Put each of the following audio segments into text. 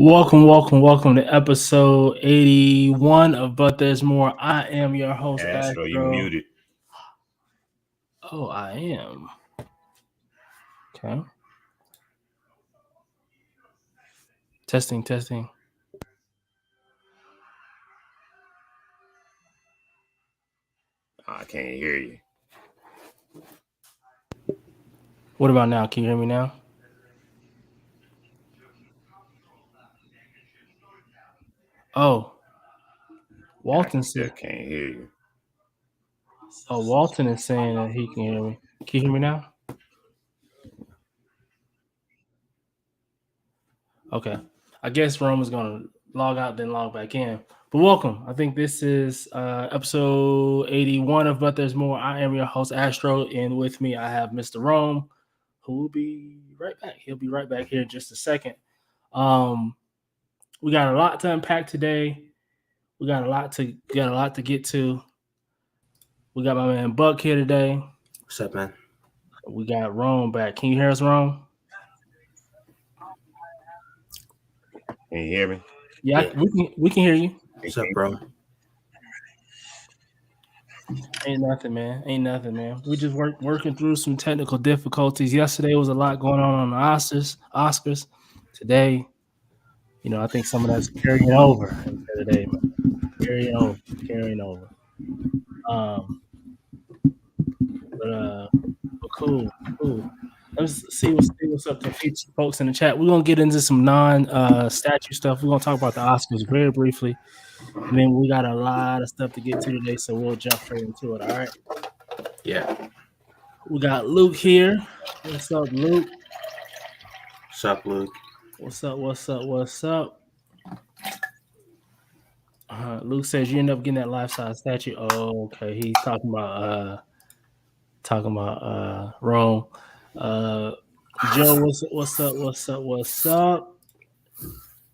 Welcome to episode 81 of But There's More. I am your host, Astro, you Astro. muted. Oh, I am. Okay. Testing. I can't hear you. What about now? Can you hear me now? Oh. Walton still said. can't hear you. Oh, Walton is saying that he can hear me. Can you hear me now? Okay. I guess Rome is going to log out, then log back in. But welcome. I think this is episode 81 of But There's More. I am your host, Astro, and with me I have Mr. Rome, who will be right back. He'll be right back here in just a second. We got a lot to unpack today. We got a lot to get to. We got my man Buck here today. What's up, man? We got Rome back. Can you hear us, Rome? Can you hear me? Yeah. We can hear you. What's up, bro? Ain't nothing, man. We just working through some technical difficulties. Yesterday was a lot going on the Oscars. Today, I think some of that's carrying over today, man. Carrying over. But cool. Let's see what's up to feature folks in the chat. We're gonna get into some non-statue stuff. We're gonna talk about the Oscars very briefly, and then we got a lot of stuff to get to today, so we'll jump straight into it. All right? Yeah. We got Luke here. What's up, Luke? What's up, Luke? What's up? Luke says you end up getting that life-size statue. Oh, okay. He's talking about Rome. Joe, what's up?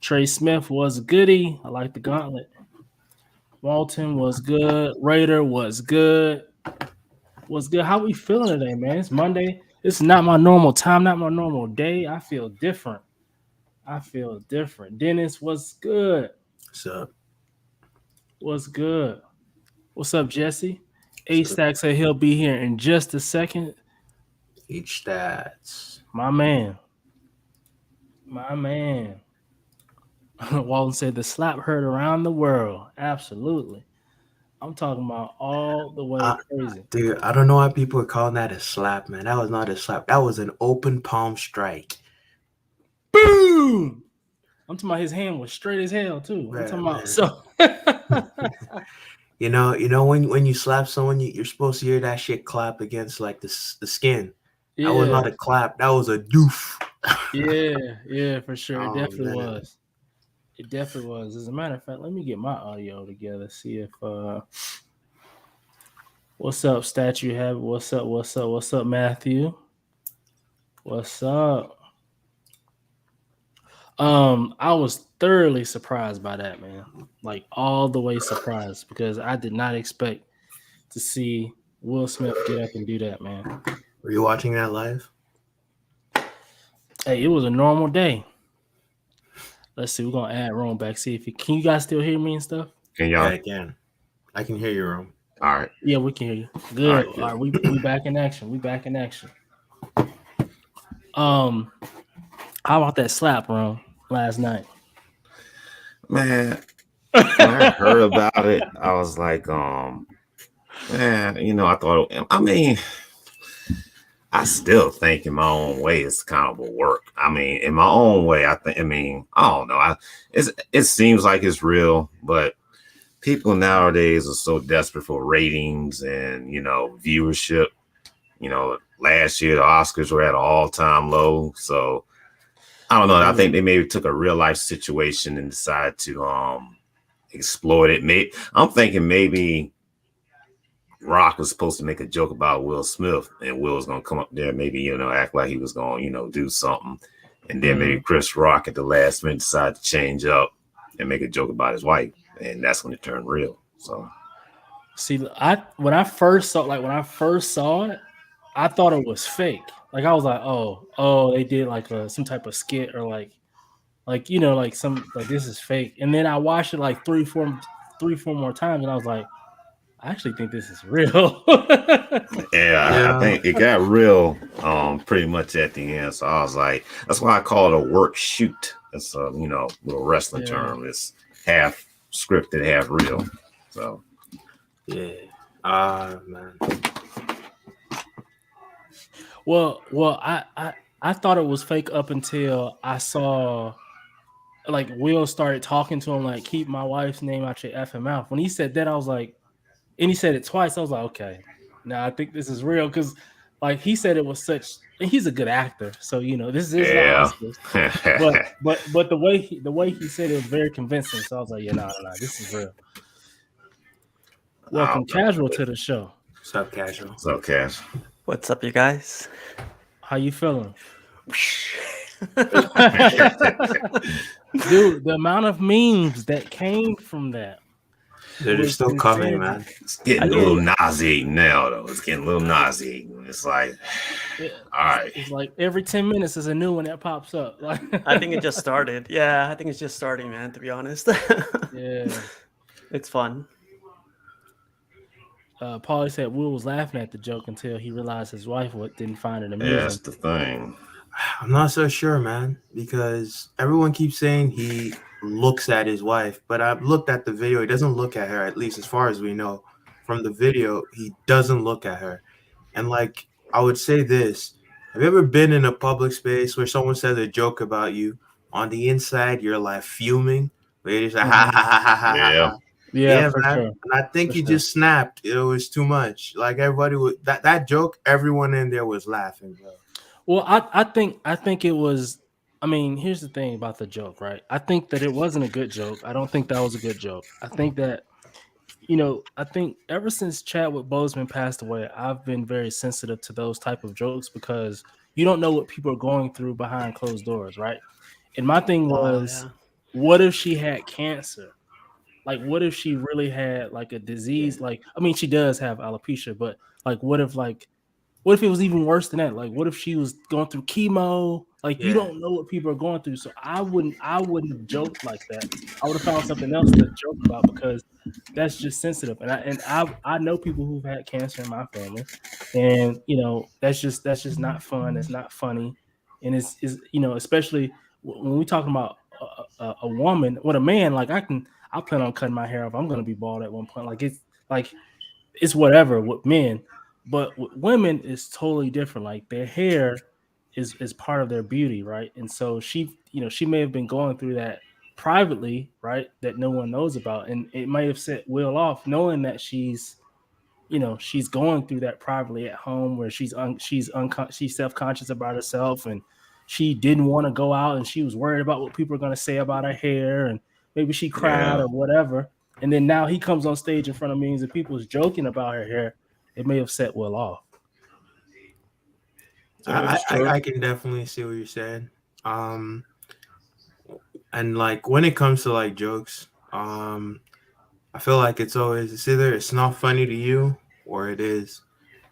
Trey Smith was goody. I like the gauntlet. Walton was good. Raider was good. How we feeling today, man? It's Monday. It's not my normal time, not my normal day. I feel different. Dennis, what's good? What's up? What's good? What's up, Jesse? A-Stack said he'll be here in just a second. H stats. My man. Walton said the slap heard around the world. Absolutely. I'm talking about all the way crazy. Dude, I don't know why people are calling that a slap, man. That was not a slap. That was an open palm strike. Boom! I'm talking about his hand was straight as hell, too. I'm talking about so. You know when you slap someone, you're supposed to hear that shit clap against like the skin. Yeah. That was not a clap. That was a doof. Yeah, for sure. It definitely was. It definitely was. As a matter of fact, let me get my audio together. See if what's up, Statue Habit? What's up, Matthew? What's up? I was thoroughly surprised by that, man. Like all the way surprised because I did not expect to see Will Smith get up and do that, man. Were you watching that live? Hey, it was a normal day. Let's see. We're gonna add Rome back. See if can you guys still hear me and stuff? Can y'all? Yeah, I can. I can hear you, Rome. All right. Yeah, we can hear you. Good. All right, we back in action. How about that slap, Rome, last night? Man, when I heard about it, I was like, man, I thought, I still think in my own way it's kind of a work. In my own way, I don't know. It seems like it's real, but people nowadays are so desperate for ratings and, viewership. Last year the Oscars were at an all-time low. So I don't know. I think they maybe took a real life situation and decided to exploit it. I'm thinking maybe Rock was supposed to make a joke about Will Smith, and Will was going to come up there, maybe, act like he was going to, do something. And then maybe Chris Rock at the last minute decided to change up and make a joke about his wife. And that's when it turned real. So, see, when I first saw it, I thought it was fake. Like I was like, oh, they did like some type of skit or like like like some like this is fake. And then I watched it like three, four more times, and I was like, I actually think this is real. Yeah, I think it got real pretty much at the end. So I was like, that's why I call it a work shoot. It's a little wrestling term. It's half scripted, half real. So yeah. Man. Well, I thought it was fake up until I saw like Will started talking to him like, keep my wife's name out your effing mouth. When he said that, I was like, and he said it twice. I was like, okay, now I think this is real, because like he said it was such. And he's a good actor, so this is the Oscars. But the way he said it was very convincing. So I was like, yeah, nah, this is real. Welcome, Casual, to the show. What's up, Casual? What's up, Cash? What's up, you guys? How you feeling? Dude, the amount of memes that came from that. They're still coming, man. It's getting a little nauseating now, though. It's getting a little nauseating. It's like, all right. It's like every 10 minutes is a new one that pops up. Like, I think it just started. Yeah, I think it's just starting, man, to be honest. Yeah. It's fun. Paulie said Will was laughing at the joke until he realized his wife didn't find it amusing. Yeah, that's the thing. I'm not so sure, man, because everyone keeps saying he looks at his wife, but I've looked at the video. He doesn't look at her, at least as far as we know. From the video, he doesn't look at her. And like, I would say this. Have you ever been in a public space where someone says a joke about you? On the inside, you're like fuming. But you're just like, ha, ha, ha, ha, ha, ha. Yeah, for man. sure. And I think he just snapped. It was too much. Like everybody was that joke, everyone in there was laughing, bro. Well, I think it was. I mean, here's the thing about the joke, right? I think that it wasn't a good joke. I don't think that was a good joke. I think that, I think ever since Chadwick Boseman passed away, I've been very sensitive to those type of jokes, because you don't know what people are going through behind closed doors, right? And my thing was, what if she had cancer? Like, what if she really had like a disease? Like, I mean, she does have alopecia, but like, what if it was even worse than that? Like, what if she was going through chemo? Like, you don't know what people are going through. So I wouldn't have joked like that. I would have found something else to joke about, because that's just sensitive. And I know people who've had cancer in my family, and that's just not fun. It's not funny, and it's especially when we talking about a woman. With a man, like I plan on cutting my hair off. I'm gonna be bald at one point. Like it's whatever with men. But with women, it's totally different. Like, their hair is part of their beauty, right? And so she may have been going through that privately, right? That no one knows about, and it might have set Will off, knowing that she's going through that privately at home, where she's self-conscious about herself, and she didn't want to go out, and she was worried about what people are going to say about her hair, and maybe she cried or whatever. And then now he comes on stage in front of millions of people, is joking about her hair. It may have set Will off. I can definitely see what you're saying. And like, when it comes to like jokes, I feel like it's either it's not funny to you or it is.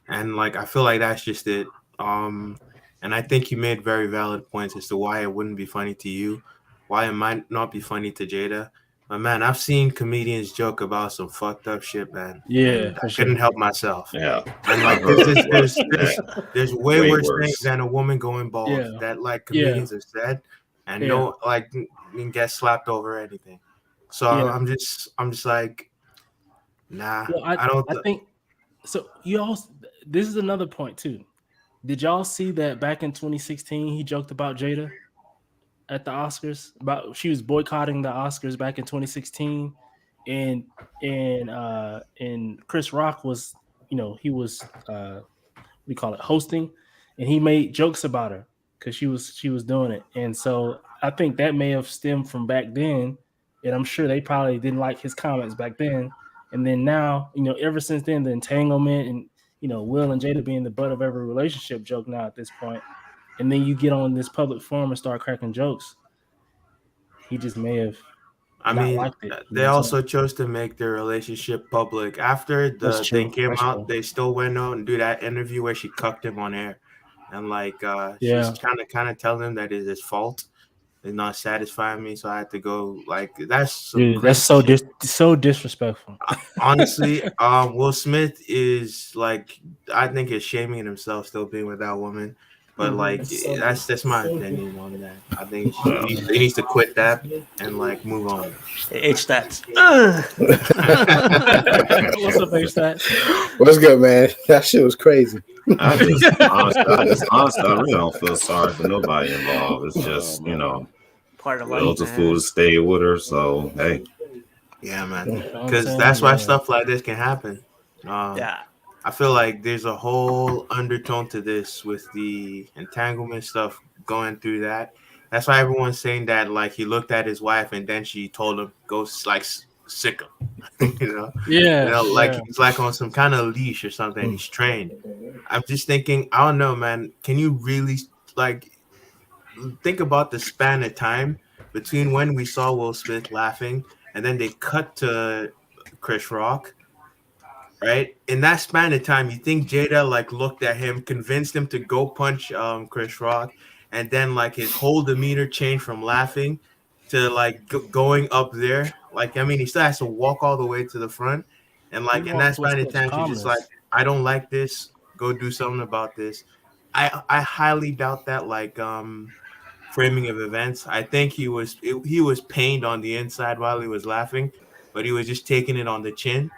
And like, I feel like that's just it. And I think you made very valid points as to why it wouldn't be funny to you, why it might not be funny to Jada. But man, I've seen comedians joke about some fucked up shit, man. Yeah, I couldn't help myself. Yeah, and like there's way worse things than a woman going bald that like comedians have said, and no, like, get slapped over anything. So I'm just like, nah. Well, I think so. This is another point too. Did y'all see that back in 2016 he joked about Jada at the Oscars, about she was boycotting the Oscars back in 2016, and Chris Rock was, he was we call it hosting, and he made jokes about her because she was doing it. And so I think that may have stemmed from back then, and I'm sure they probably didn't like his comments back then. And then now, ever since then, the entanglement and Will and Jada being the butt of every relationship joke now at this point. And then you get on this public forum and start cracking jokes. He just may have. Liked it, they also chose to make their relationship public after the thing came out. They still went out and do that interview where she cucked him on air, and like she's kind of telling him that it's his fault. is not satisfying me, so I had to go. Like that's some Dude, crazy that's so shit. so disrespectful. Honestly, Will Smith is like, I think is shaming himself still being with that woman. But like that's my opinion on that. I think he needs to quit that and like move on. H stats. What's up, H stats? What's good, man? That shit was crazy. honestly, I really don't feel sorry for nobody involved. It's just, Part of life, Will's a man. fool to stay with her. So, hey. Yeah, man. Because that's why stuff like this can happen. Yeah. I feel like there's a whole undertone to this with the entanglement stuff going through that. That's why everyone's saying that, like, he looked at his wife and then she told him, go, like, sick him. Yeah. Like he's like on some kind of leash or something. He's trained. I'm just thinking, I don't know, man. Can you really, like, think about the span of time between when we saw Will Smith laughing and then they cut to Chris Rock? Right, in that span of time, you think Jada like looked at him, convinced him to go punch Chris Rock, and then like his whole demeanor changed from laughing to like going up there. Like, I mean, he still has to walk all the way to the front, and like in that span of time, she's just like, I don't like this. Go do something about this. I highly doubt that. Like framing of events. I think he was pained on the inside while he was laughing, but he was just taking it on the chin.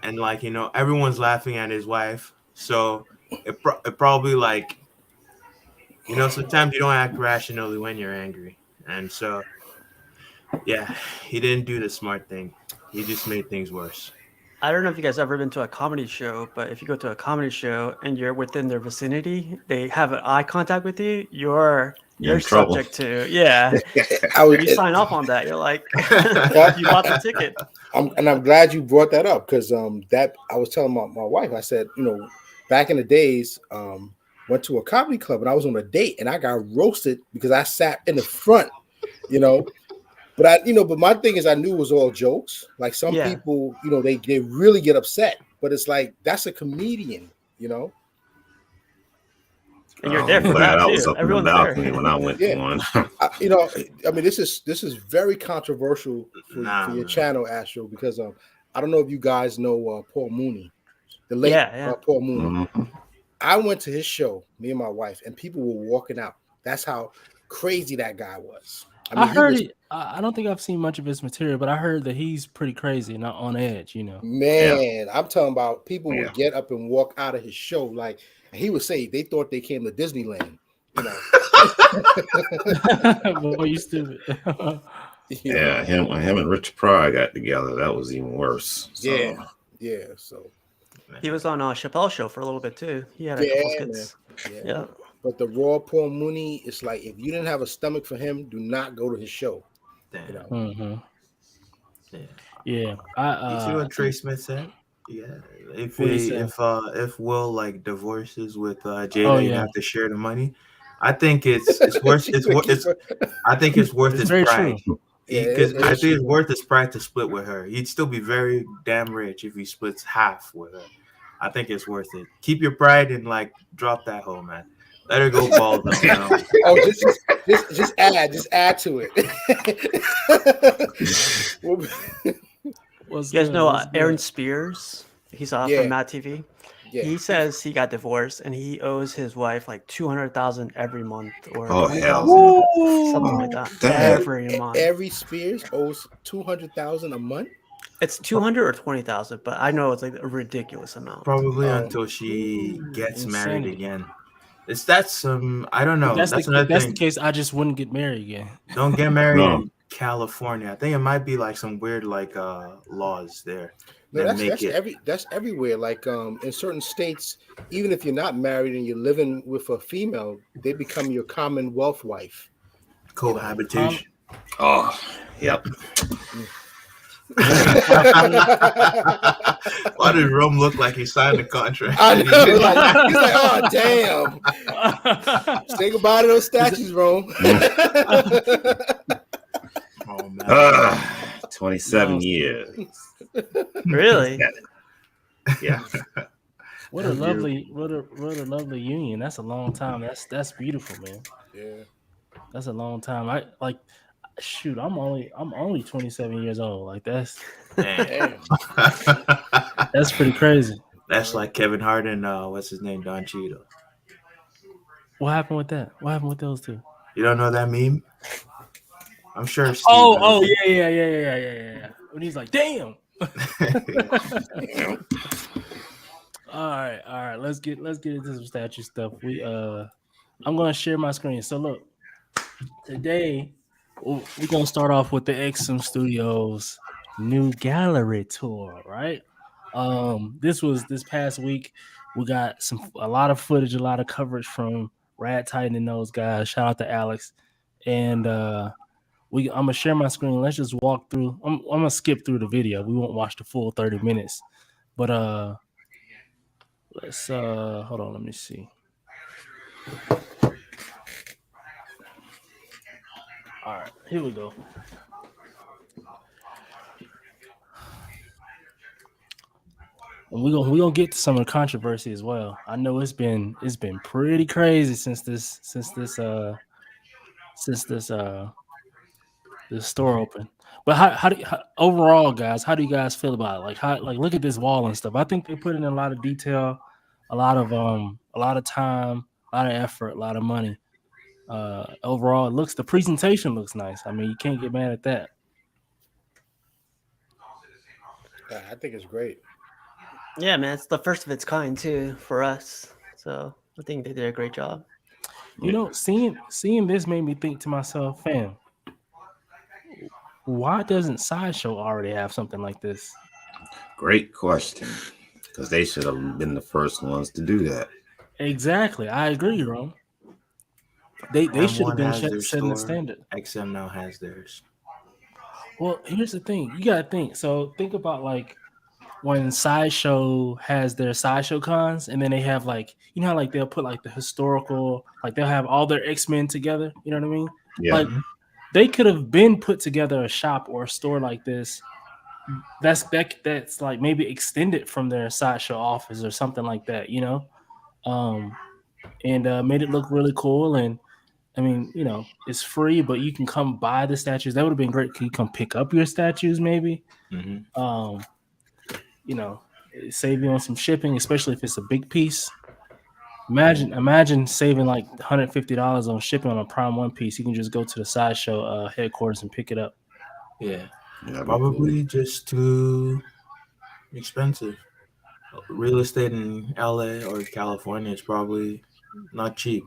And like, everyone's laughing at his wife, so it probably like, sometimes you don't act rationally when you're angry, and so yeah, he didn't do the smart thing. He just made things worse. I don't know if you guys ever been to a comedy show, but if you go to a comedy show and you're within their vicinity, they have an eye contact with you, you're subject to you sign off on that. You're like, you bought the ticket. I'm glad you brought that up, because that I was telling my wife, I said, back in the days, went to a comedy club and I was on a date and I got roasted because I sat in the front, But but my thing is, I knew it was all jokes. Like some people, they really get upset, but it's like, that's a comedian, And you're there for that I too. was up in the balcony when I went to one. I mean, this is very controversial for your channel, Astro, because I don't know if you guys know Paul Mooney, the late Paul Mooney. Mm-hmm. I went to his show, me and my wife, and people were walking out. That's how crazy that guy was. I mean, I heard I don't think I've seen much of his material, but I heard that he's pretty crazy, not on edge, Man, I'm talking about people would get up and walk out of his show. Like, he would say they thought they came to Disneyland. Boy, you stupid. Yeah, him and Rich Pryor got together. That was even worse. So. Yeah. So he was on Chappelle's show for a little bit too. He had a couple skits. Yeah. But the raw Paul Mooney, it's like, if you didn't have a stomach for him, do not go to his show. Mm-hmm. Yeah. You see what Trey Smith said? Yeah. If Will like divorces with Jada, you have to share the money. I think it's worth I think it's worth his pride. Because I think it's worth his pride to split with her. He'd still be very damn rich if he splits half with her. I think it's worth it. Keep your pride and like drop that hoe, man. Let her go bald up now. Just add to it. You guys know Aaron Spears? He's from Matt TV. Yeah. He says he got divorced and he owes his wife like $200,000 every month, or something like that. Every month. Every Spears owes $200,000 a month. It's 200 or 20,000, but I know it's like a ridiculous amount. Probably until she gets married again. I don't know. If that's the case, I just wouldn't get married again. Don't get married in California. I think it might be like some weird laws there. No, that's everywhere. Like in certain states, even if you're not married and you're living with a female, they become your commonwealth wife. Cohabitation. Yep. Why did Rome look like he signed the contract? I know. He's like, oh damn. Say goodbye to those statues, Rome. Oh man. 27 years. Really? Yeah. What a lovely union. That's a long time. That's beautiful, man. Yeah. That's a long time. I like. Shoot, I'm only 27 years old. Like that's Damn. that's pretty crazy. That's like Kevin Hart and what's his name, Don Cheadle. What happened with that? What happened with those two? You don't know that meme? I'm sure Steve. Oh, yeah. When he's like, "Damn." All right. Let's get into some statue stuff. I'm gonna share my screen. So look, today we're gonna start off with the XM Studios new gallery tour, right? This past week. We got a lot of footage, a lot of coverage from Rad Titan and those guys. Shout out to Alex. And I'm gonna share my screen. Let's just walk through. I'm gonna skip through the video. We won't watch the full 30 minutes. But let's hold on, let me see. All right, here we go. And we're gonna get to some of the controversy as well. I know it's been pretty crazy since this store opened. But how overall, guys, how do you guys feel about it? Like look at this wall and stuff. I think they put in a lot of detail, a lot of time, a lot of effort, a lot of money. Overall, the presentation looks nice. I mean, you can't get mad at that. I think it's great. Yeah, man, it's the first of its kind too for us. So I think they did a great job. You know, seeing this made me think to myself, fam, why doesn't Sideshow already have something like this? Great question. Because they should have been the first ones to do that. Exactly. I agree, Ron. They should have been setting the standard. XM now has theirs. Well, here's the thing. You got to think. So think about like when Sideshow has their Sideshow cons, and then they have like, you know how like they'll put like the historical, like they'll have all their X-Men together. You know what I mean? Yeah. Like they could have been put together a shop or a store like this. That's like maybe extended from their Sideshow office or something like that, you know, and made it look really cool. And I mean, you know, it's free, but you can come buy the statues. That would have been great. Can you come pick up your statues, maybe? Mm-hmm. You know, save you on some shipping, especially if it's a big piece. Imagine saving like $150 on shipping on a Prime One piece. You can just go to the Sideshow headquarters and pick it up. Yeah, probably just too expensive. Real estate in LA or California is probably not cheap.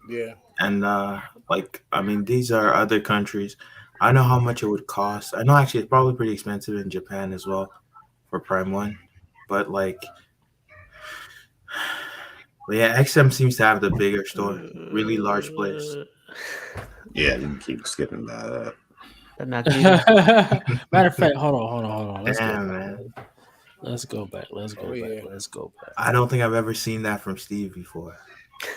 Yeah. And these are other countries. I know how much it would cost. I know actually it's probably pretty expensive in Japan as well for Prime One. But XM seems to have the bigger store, really large place. Yeah, you can keep skipping that. Matter of fact, hold on. Let's go back. Let's go back. I don't think I've ever seen that from Steve before.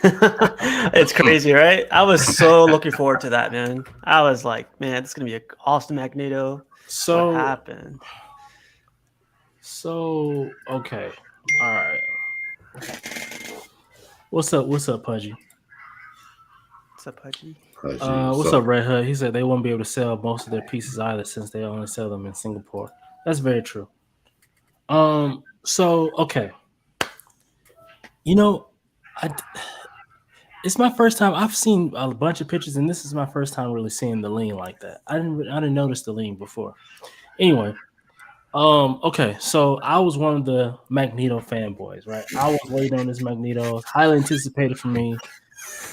It's crazy, right? I was so looking forward to that, man. I was like, man, it's gonna be an awesome Magneto. So what happened? So okay, all right. What's up, Pudgy? What's up, Pudgy? What's up, Red Hood? He said they won't be able to sell most of their pieces either since they only sell them in Singapore. That's very true. So okay, you know, it's my first time. I've seen a bunch of pictures, and this is my first time really seeing the lean like that. I didn't notice the lean before. Anyway, okay, so I was one of the Magneto fanboys, right? I was waiting on this Magneto, highly anticipated for me.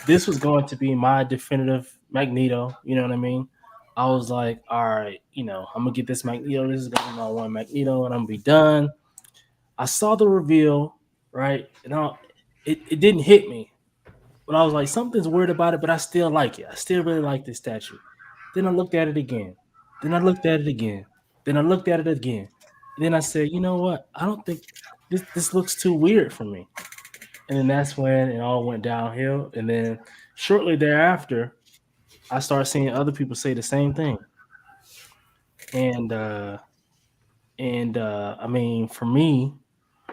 This was going to be my definitive Magneto. You know what I mean? I was like, all right, you know, I'm gonna get this Magneto. This is gonna be my one Magneto, and I'm gonna be done. I saw the reveal, right? And it didn't hit me, but I was like, something's weird about it, but I still like it. I still really like this statue. Then I looked at it again. Then I looked at it again. Then I looked at it again. And then I said, you know what? I don't think this looks too weird for me. And then that's when it all went downhill. And then shortly thereafter, I started seeing other people say the same thing. And I mean, for me,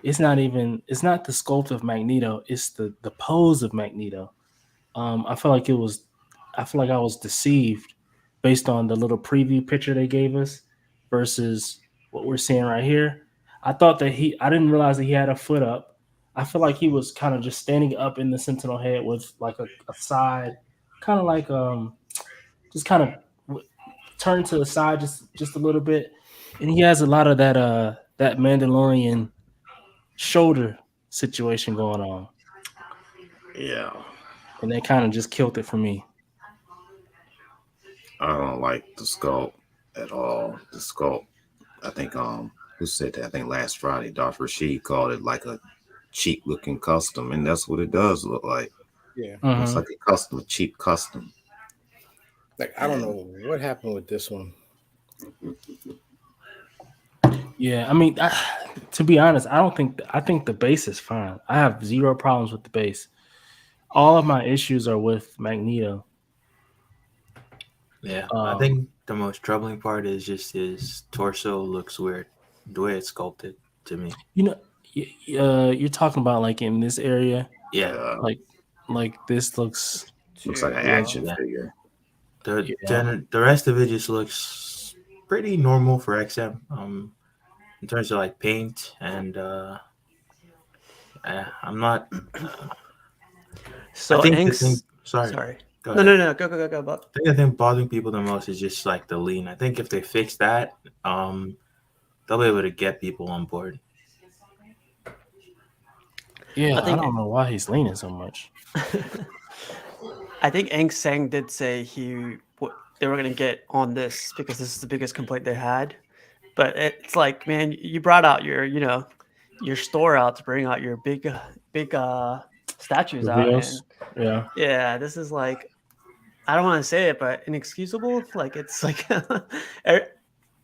it's not the sculpt of Magneto, it's the pose of Magneto. I feel like it was I feel like I was deceived based on the little preview picture they gave us versus what we're seeing right here. I thought that I didn't realize that he had a foot up. I feel like he was kind of just standing up in the Sentinel head with like a side, kind of like just kind of turned to the side just a little bit, and he has a lot of that Mandalorian shoulder situation going on. Yeah, and that kind of just killed it for me. I don't like the sculpt at all. The sculpt, I think who said that? I think last Friday, Dr. Rashid called it like a cheap looking custom, and that's what it does look like. Yeah, It's like a custom, a cheap custom. Like I don't know what happened with this one. Yeah, I mean, to be honest, I think the base is fine. I have zero problems with the base. All of my issues are with Magneto. Yeah, I think the most troubling part is just his torso looks weird, the way it's sculpted to me. You know, you're talking about like in this area. Yeah, like this looks like an action figure. The rest of it just looks pretty normal for XM. In terms of like paint and I'm not. So I think Inks. Sorry. Go Go. Buck. I think the thing bothering people the most is just like the lean. I think if they fix that, they'll be able to get people on board. Yeah, I don't know why he's leaning so much. I think Eng Sang did say they were going to get on this because this is the biggest complaint they had. But it's like, man, you brought out your store out to bring out your big statues Reveals. out. Yeah, this is like, I don't want to say it, but inexcusable. Like it's like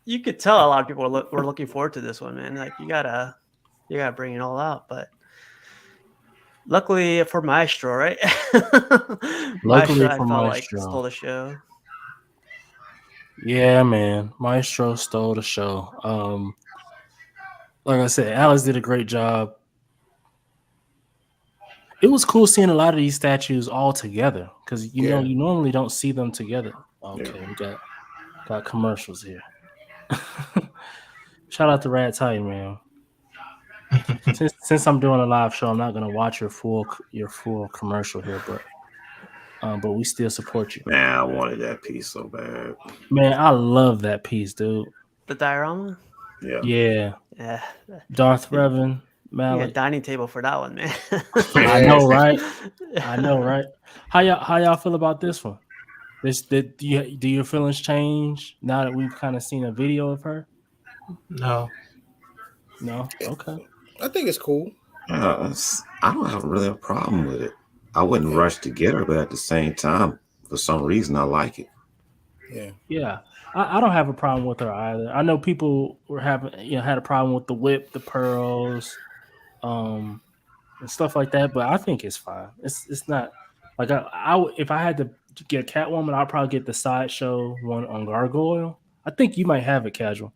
you could tell a lot of people were looking forward to this one, man. Like you gotta bring it all out, but. Luckily for Maestro, right? Luckily I for felt Maestro. like stole the show. Yeah, man. Maestro stole the show. Like I said, Alex did a great job. It was cool seeing a lot of these statues all together because you know you normally don't see them together. Okay, we got commercials here. Shout out to Rad Titan, man. Since I'm doing a live show, I'm not gonna watch your full commercial here, but we still support you. Man, I wanted that piece so bad. Man, I love that piece, dude. The diorama? Yeah. Darth Revan, Malik. A dining table for that one, man. I know, right? How y'all feel about this one? Do your feelings change now that we've kind of seen a video of her? No. Okay. I think it's cool. I don't have really a problem with it. I wouldn't rush to get her, but at the same time, for some reason, I like it. Yeah. I don't have a problem with her either. I know people were had a problem with the whip, the pearls, and stuff like that, but I think it's fine. It's not like I if I had to get a Catwoman, I'd probably get the sideshow one on Gargoyle. I think you might have it, Casual.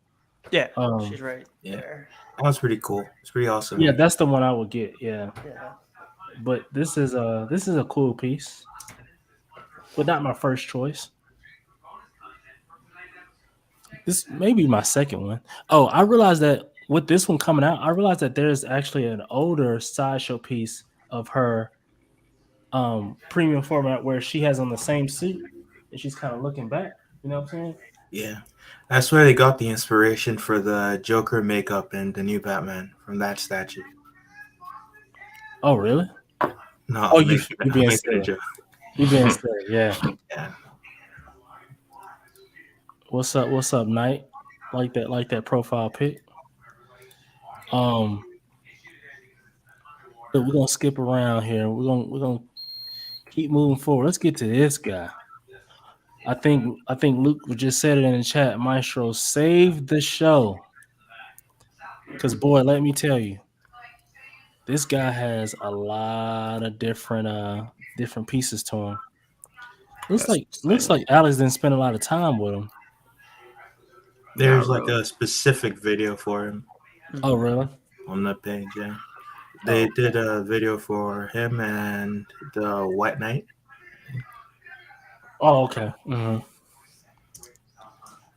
Yeah, she's right there. That one's pretty cool. It's pretty awesome. Yeah, that's the one I would get. Yeah. But this is a cool piece, but not my first choice. This may be my second one. Oh, I realized that with this one coming out, I realized that there's actually an older sideshow piece of her premium format where she has on the same suit and she's kind of looking back. You know what I'm saying? Yeah. That's where they got the inspiration for the Joker makeup in the new Batman from that statue. Oh, really? No. Oh, you being silly. You being silly, yeah. What's up, Knight? Like that profile pic. But we're gonna skip around here. We're gonna keep moving forward. Let's get to this guy. I think Luke just said it in the chat. Maestro saved the show. Because boy, let me tell you, this guy has a lot of different pieces to him. Looks like Alex didn't spend a lot of time with him. There's like a specific video for him. Oh, really? On the page, yeah. They did a video for him and the White Knight. Oh, okay.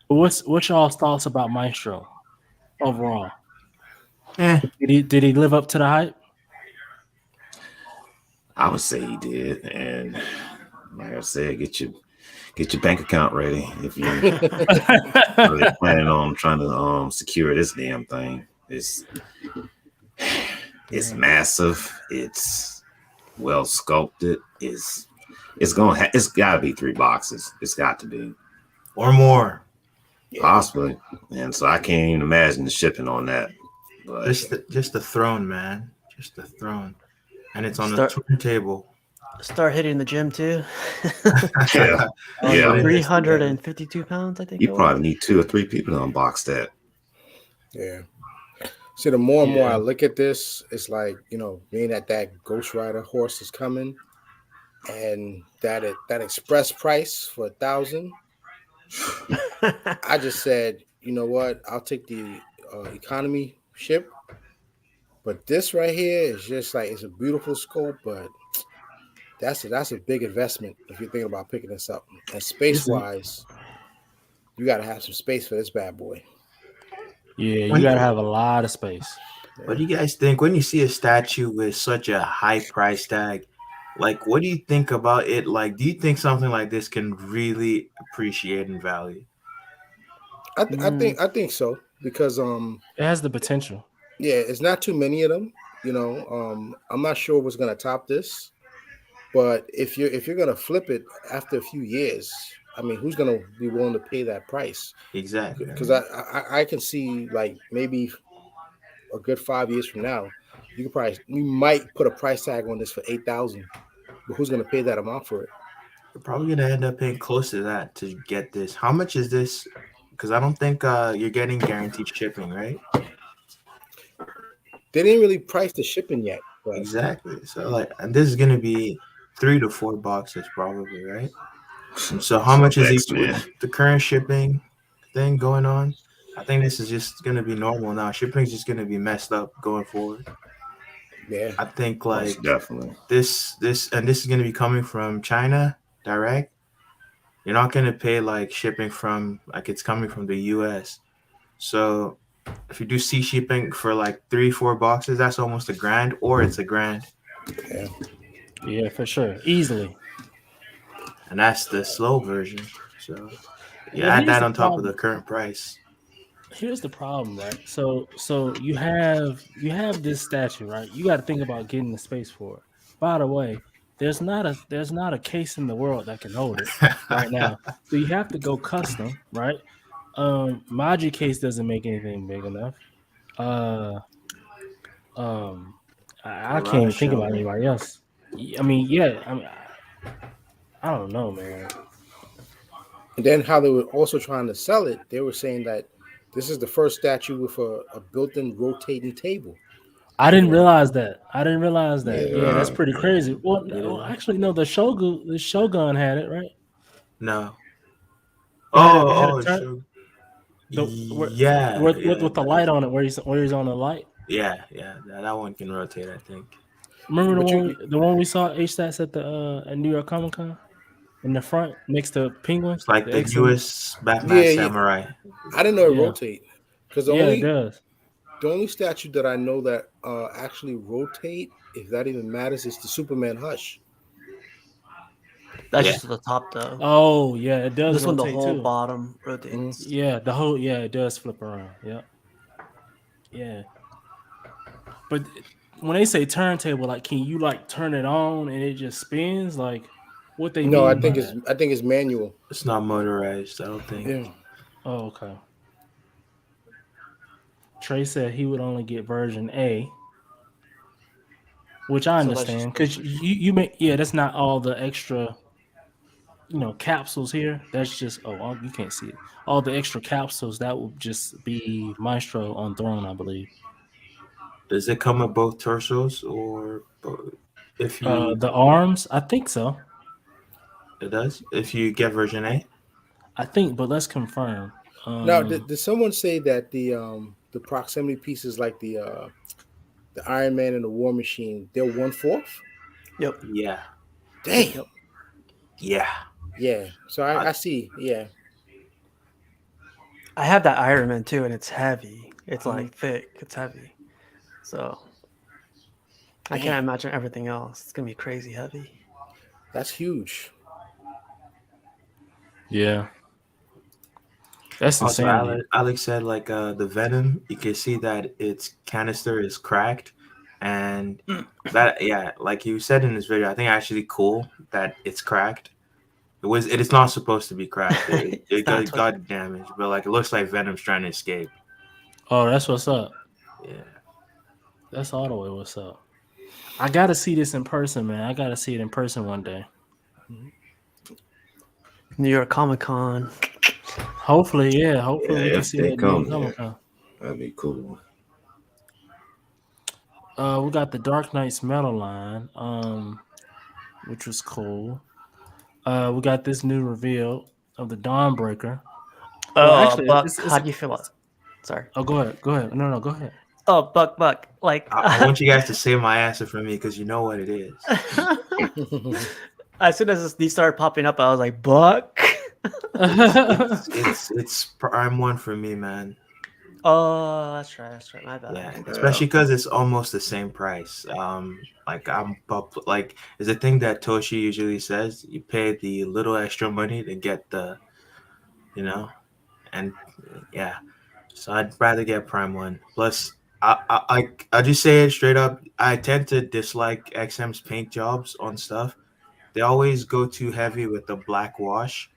What's y'all's thoughts about Maestro overall? Did he live up to the hype? I would say he did, and like I said, get your bank account ready if you really planning on trying to secure this damn thing. It's massive. It's well sculpted. It's got to be 3 boxes. It's got to be or more, possibly, and so I can't even imagine the shipping on that. But just the throne, man, just the throne, and it's on the turntable. Start hitting the gym too. yeah. 352 pounds, I think. You probably need 2 or 3 people to unbox that. Yeah. See, the more and more I look at this, it's like, being that Ghost Rider horse is coming, and that express price for 1,000. I just said, you know what? I'll take the economy ship, but this right here is just like, it's a beautiful scope, but that's a big investment if you're thinking about picking this up. And space wise, you got to have some space for this bad boy. Yeah, you got to have a lot of space. What do you guys think when you see a statue with such a high price tag? Like, what do you think about it? Like, do you think something like this can really appreciate in value? I think so, because it has the potential. Yeah, it's not too many of them. I'm not sure what's gonna top this, but if you're gonna flip it after a few years, I mean, who's gonna be willing to pay that price? Exactly. Because I can see, like, maybe a good 5 years from now, we might put a price tag on this for 8,000, but who's gonna pay that amount for it? You're probably gonna end up paying close to that to get this. How much is this? Because I don't think you're getting guaranteed shipping, right? They didn't really price the shipping yet. But... Exactly. So and this is gonna be 3 to 4 boxes probably, right? And so how much is the current shipping thing going on? I think this is just gonna be normal now. Shipping is just gonna be messed up going forward. Yeah, I think definitely this is gonna be coming from China direct. You're not gonna pay shipping from it's coming from the US. So if you do sea shipping for 3-4 boxes, that's almost $1,000, or it's $1,000. Yeah, for sure, easily. And that's the slow version. So you add that on top of the current price. Here's the problem, right? So you have this statue, right? You got to think about getting the space for it. By the way, there's not a case in the world that can hold it right now. So you have to go custom, right? Maji case doesn't make anything big enough. I can't even think about anybody else. I mean, I don't know, man. And then how they were also trying to sell it, they were saying that this is the first statue with a built-in rotating table. I didn't realize that. Yeah, that's pretty crazy. Well, actually, no. The Shogun had it, right? No. With the light on it, where he's on the light. Yeah, that one can rotate, I think. Remember the one we saw HStats at New York Comic Con in the front next to Penguins, like the newest Batman Samurai. I didn't know it rotate because it does. The only statue that I know that actually rotate, if that even matters, is the Superman Hush. That's just the top, though. Oh yeah, it does. This one, the whole bottom rotates. Yeah, it does flip around. Yep. Yeah. But when they say turntable, can you turn it on and it just spins? What they mean? No, I think it's manual. It's not motorized, I don't think. Yeah. Oh, okay. Trey said he would only get version A, which I understand because you make that's not all the extra, capsules here. That's just you can't see it. All the extra capsules that would just be Maestro on Throne, I believe. Does it come with both torsos or if you the arms? I think so. It does if you get version A. I think, but let's confirm. Now, did someone say that the proximity pieces like the Iron Man and the War Machine, they're 1/4? Yep. Yeah. Damn. Yeah. Yeah. So I see. Yeah. I have that Iron Man too, and it's heavy. It's like thick. It's heavy. So I can't imagine everything else. It's gonna be crazy heavy. That's huge. Yeah. That's Also, insanity. Alex said like the Venom, you can see that its canister is cracked, and that like you said in this video, I think actually cool that it's cracked. It is not supposed to be cracked. It got damaged, but like it looks like Venom's trying to escape. Oh, that's what's up. Yeah. That's all the way what's up. I gotta see this in person, man. I gotta see it in person one day. New York Comic Con. Hopefully, yeah. Hopefully we can if see they that come, New York Comic Con. that'd be cool. We got the Dark Knight's Metal line, which was cool. We got this new reveal of the Dawnbreaker. Well, actually, Buck, how do you feel about? Sorry. Oh, go ahead. Go ahead. No, go ahead. Oh, Buck. Like I want you guys to say my answer for me because you know what it is. As soon as these started popping up, I was like, Buck. It's prime one for me, man. Oh, that's right. My bad. Yeah, especially because it's almost the same price. Like is a thing that Toshi usually says. You pay the little extra money to get the, and yeah. So I'd rather get Prime One. Plus, I just say it straight up. I tend to dislike XM's paint jobs on stuff. They always go too heavy with the black wash.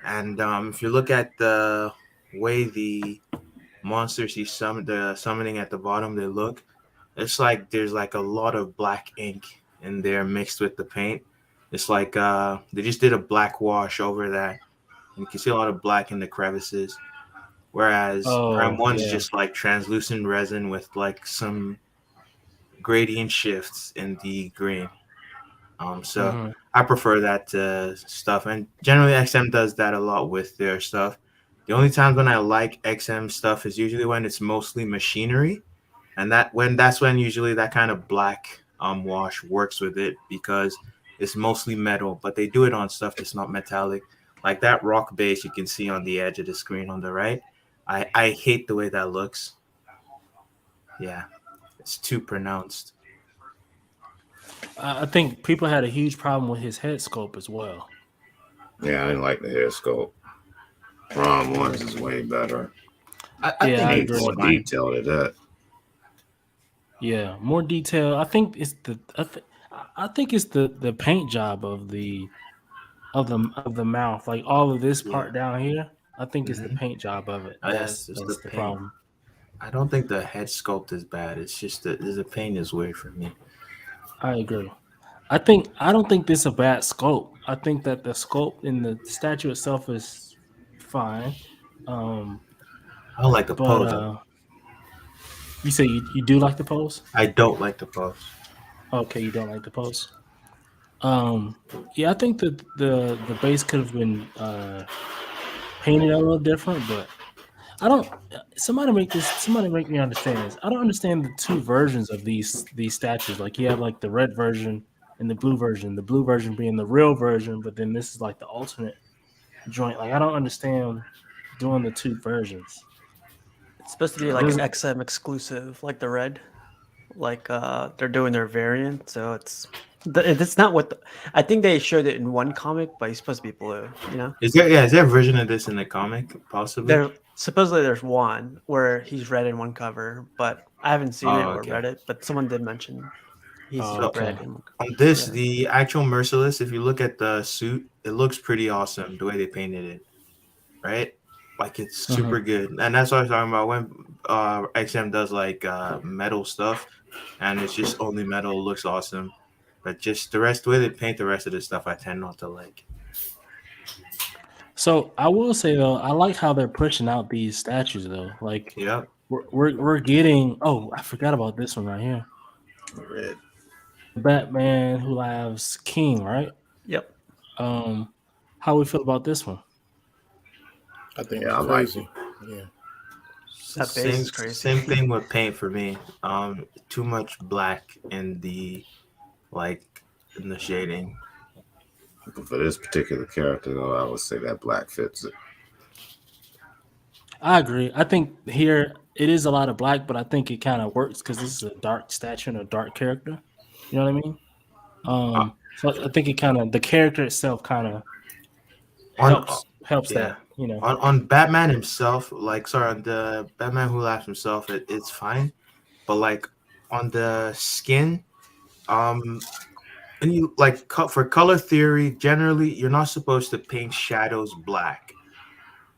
And if you look at the way the monsters the summoning at the bottom, they look, it's like there's like a lot of black ink in there mixed with the paint. It's like they just did a black wash over that. And you can see a lot of black in the crevices. Whereas Prime One's just like translucent resin with like some gradient shifts in the green. So I prefer that stuff, and generally XM does that a lot with their stuff. The only times when I like XM stuff is usually when it's mostly machinery, and that's when usually that kind of black wash works with it because it's mostly metal, but they do it on stuff that's not metallic, like that rock base you can see on the edge of the screen on the right. I hate the way that looks. Yeah, it's too pronounced. I think people had a huge problem with his head sculpt as well. Yeah, I didn't like the head sculpt. Prime One's is way better. I think it's more detailed at that. Yeah, more detail. I think it's the paint job of the mouth, like all of this part down here. I think it's the paint job of it. That's the problem. I don't think the head sculpt is bad. It's just that the paint is weird for me. I agree. I don't think this is a bad sculpt. I think that the sculpt in the statue itself is fine. I don't like the pose. You say you do like the pose? I don't like the pose. Okay, you don't like the pose. Yeah, I think that the base could have been painted a little different, but I don't. Somebody make me understand this. I don't understand the two versions of these statues. Like you have like the red version and the blue version. The blue version being the real version, but then this is like the alternate joint. Like I don't understand doing the two versions. It's supposed to be like an XM exclusive, like the red. Like they're doing their variant, so it's not what I think they showed it in one comic, but he's supposed to be blue. Is there a version of this in the comic possibly? Supposedly there's one where he's red in one cover, but I haven't seen it or read it. But someone did mention he's red in one cover. On this, the actual Merciless, if you look at the suit, it looks pretty awesome the way they painted it, right? Like it's super good, and that's what I was talking about when XM does like metal stuff, and it's just only metal. It looks awesome, but just the way they paint the rest of the stuff, I tend not to like. So I will say though, I like how they're pushing out these statues though. Like, we're getting. Oh, I forgot about this one right here. Red. Batman Who Laughs King, right? Yep. How we feel about this one? I think it's crazy. Yeah. That base is crazy. Same thing with paint for me. Too much black in the shading. For this particular character, though, I would say that black fits it. I agree. I think here it is a lot of black, but I think it kind of works because this is a dark statue and a dark character. You know what I mean? So I think it kind of the character itself kind of helps that. You know, on Batman himself, like sorry, on the Batman Who Laughs himself, it's fine, but like on the skin, and you like for color theory, generally you're not supposed to paint shadows black.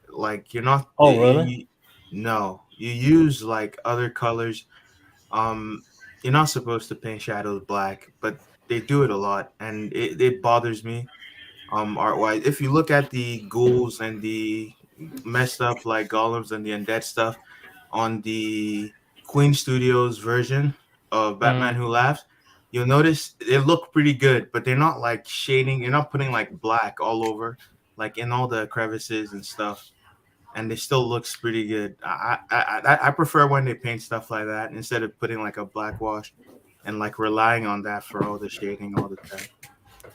Like you're not. Oh, really? No, you use like other colors. You're not supposed to paint shadows black, but they do it a lot, and it bothers me. Art wise, if you look at the ghouls and the messed up like golems and the undead stuff on the Queen Studios version of Batman Who Laughs, you'll notice they look pretty good, but they're not like shading. You're not putting like black all over, like in all the crevices and stuff, and it still looks pretty good. I prefer when they paint stuff like that instead of putting like a black wash and like relying on that for all the shading all the time.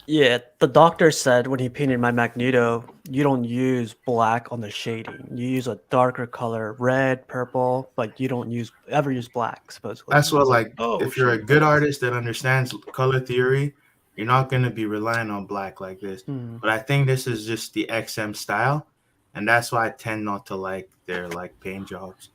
Yeah, the doctor said when he painted my Magneto, you don't use black on the shading. You use a darker color, red, purple, but you don't ever use black, supposedly. That's what, like, if you're a good artist that understands color theory, you're not going to be relying on black like this. But I think this is just the XM style, and that's why I tend not to like their like paint jobs.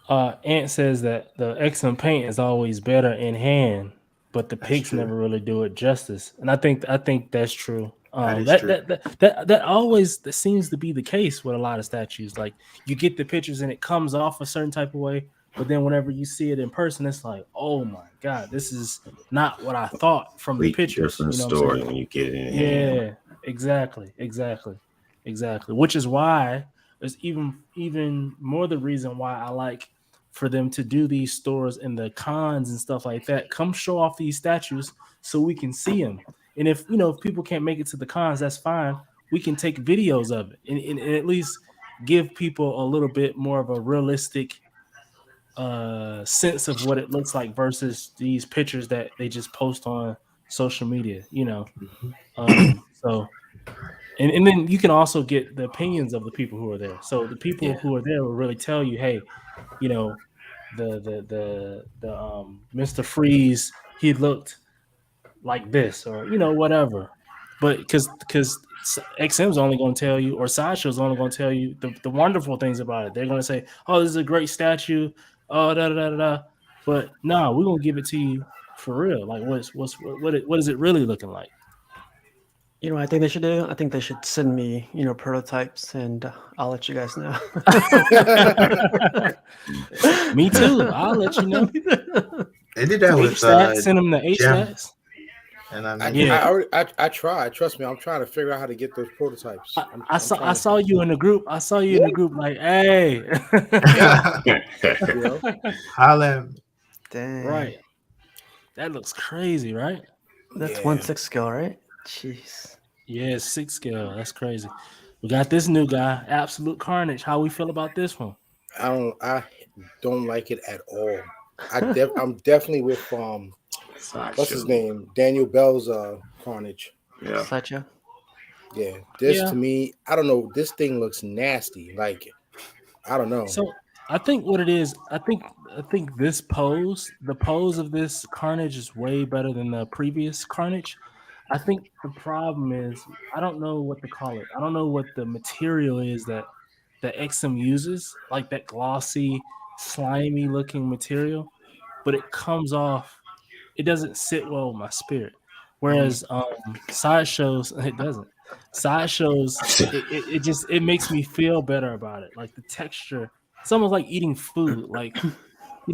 Ant says that the XM paint is always better in hand, but the pics never really do it justice, and I think that's true. That always seems to be the case with a lot of statues. Like you get the pictures and it comes off a certain type of way, but then whenever you see it in person, it's like, oh my god, this is not what I thought from the pictures. Different story when you get it in hand. Exactly. Which is why it's even more the reason why I like for them to do these stores and the cons and stuff like that. Come show off these statues so we can see them. And if people can't make it to the cons, that's fine. We can take videos of it and at least give people a little bit more of a realistic sense of what it looks like versus these pictures that they just post on social media. So and then you can also get the opinions of the people who are there. So the people who are there will really tell you, hey, the Mr. Freeze, he looked like this, or whatever. But because XM's only going to tell you, or Sideshow's only going to tell you the wonderful things about it. They're going to say, oh, this is a great statue. Oh, da da da da. But no, we're going to give it to you for real. Like what is it really looking like? You know what I think they should do? I think they should send me, prototypes, and I'll let you guys know. Me too. I'll let you know. They did that with send them the HStats. And I tried. Trust me, I'm trying to figure out how to get those prototypes. I saw you in the group. I saw you in the group. Like, hey, Harlem. Dang. Right. That looks crazy, right? That's 1/6 scale, right? Jeez. Yeah, 6 scale. That's crazy. We got this new guy, Absolute Carnage. How we feel about this one? I don't like it at all. I'm definitely with what's his name? Daniel Bell's Carnage. Yeah. Sacha. Yeah. To me, I don't know. This thing looks nasty. Like, I don't know. So I think what it is, I think this pose, the pose of this Carnage is way better than the previous Carnage. I think the problem is I don't know what to call it. I don't know what the material is that the XM uses, like that glossy, slimy looking material, but it comes off. It doesn't sit well with my spirit. Whereas Sideshows, it doesn't. Sideshows, it makes me feel better about it. Like the texture, it's almost like eating food. Like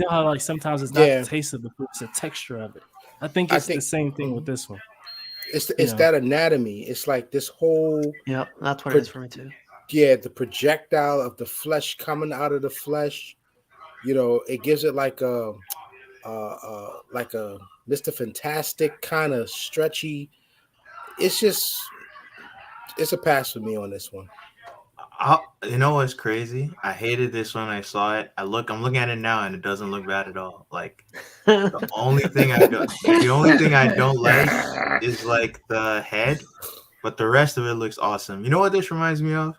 how like sometimes it's not the taste of the food, it's the texture of it. I think the same thing with this one. It's that anatomy. It's like this whole. Yeah, that's what it is for me too. Yeah, the projectile of the flesh coming out of the flesh. It gives it like a Mr. Fantastic kind of stretchy. It's a pass for me on this one. You know what's crazy? I hated this when I saw it. I'm looking at it now, and it doesn't look bad at all. Like the only thing I don't like is like the head, but the rest of it looks awesome. You know what this reminds me of?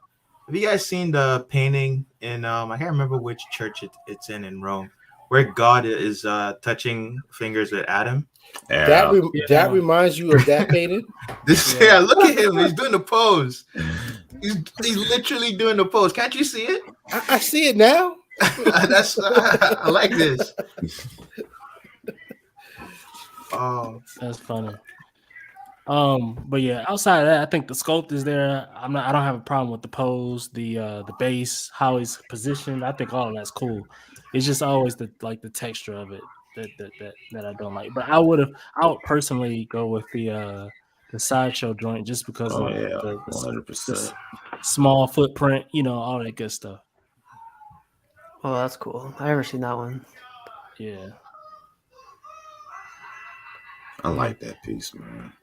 Have you guys seen the painting in I can't remember which church it's in Rome, where God is touching fingers with Adam? Yeah. That reminds you of that painting? Yeah, look at him. He's doing the pose. He's literally doing the pose. Can't you see it? I see it now. I like this. Oh, That's funny. But yeah, outside of that, I think the sculpt is there. I don't have a problem with the pose, the base, how he's positioned. I think all of that's cool. It's just always the texture of it that I don't like. But I would personally go with the sideshow joint just because of the 100%. small footprint, all that good stuff. Oh, that's cool. I never seen that one. Yeah. I like that piece, man.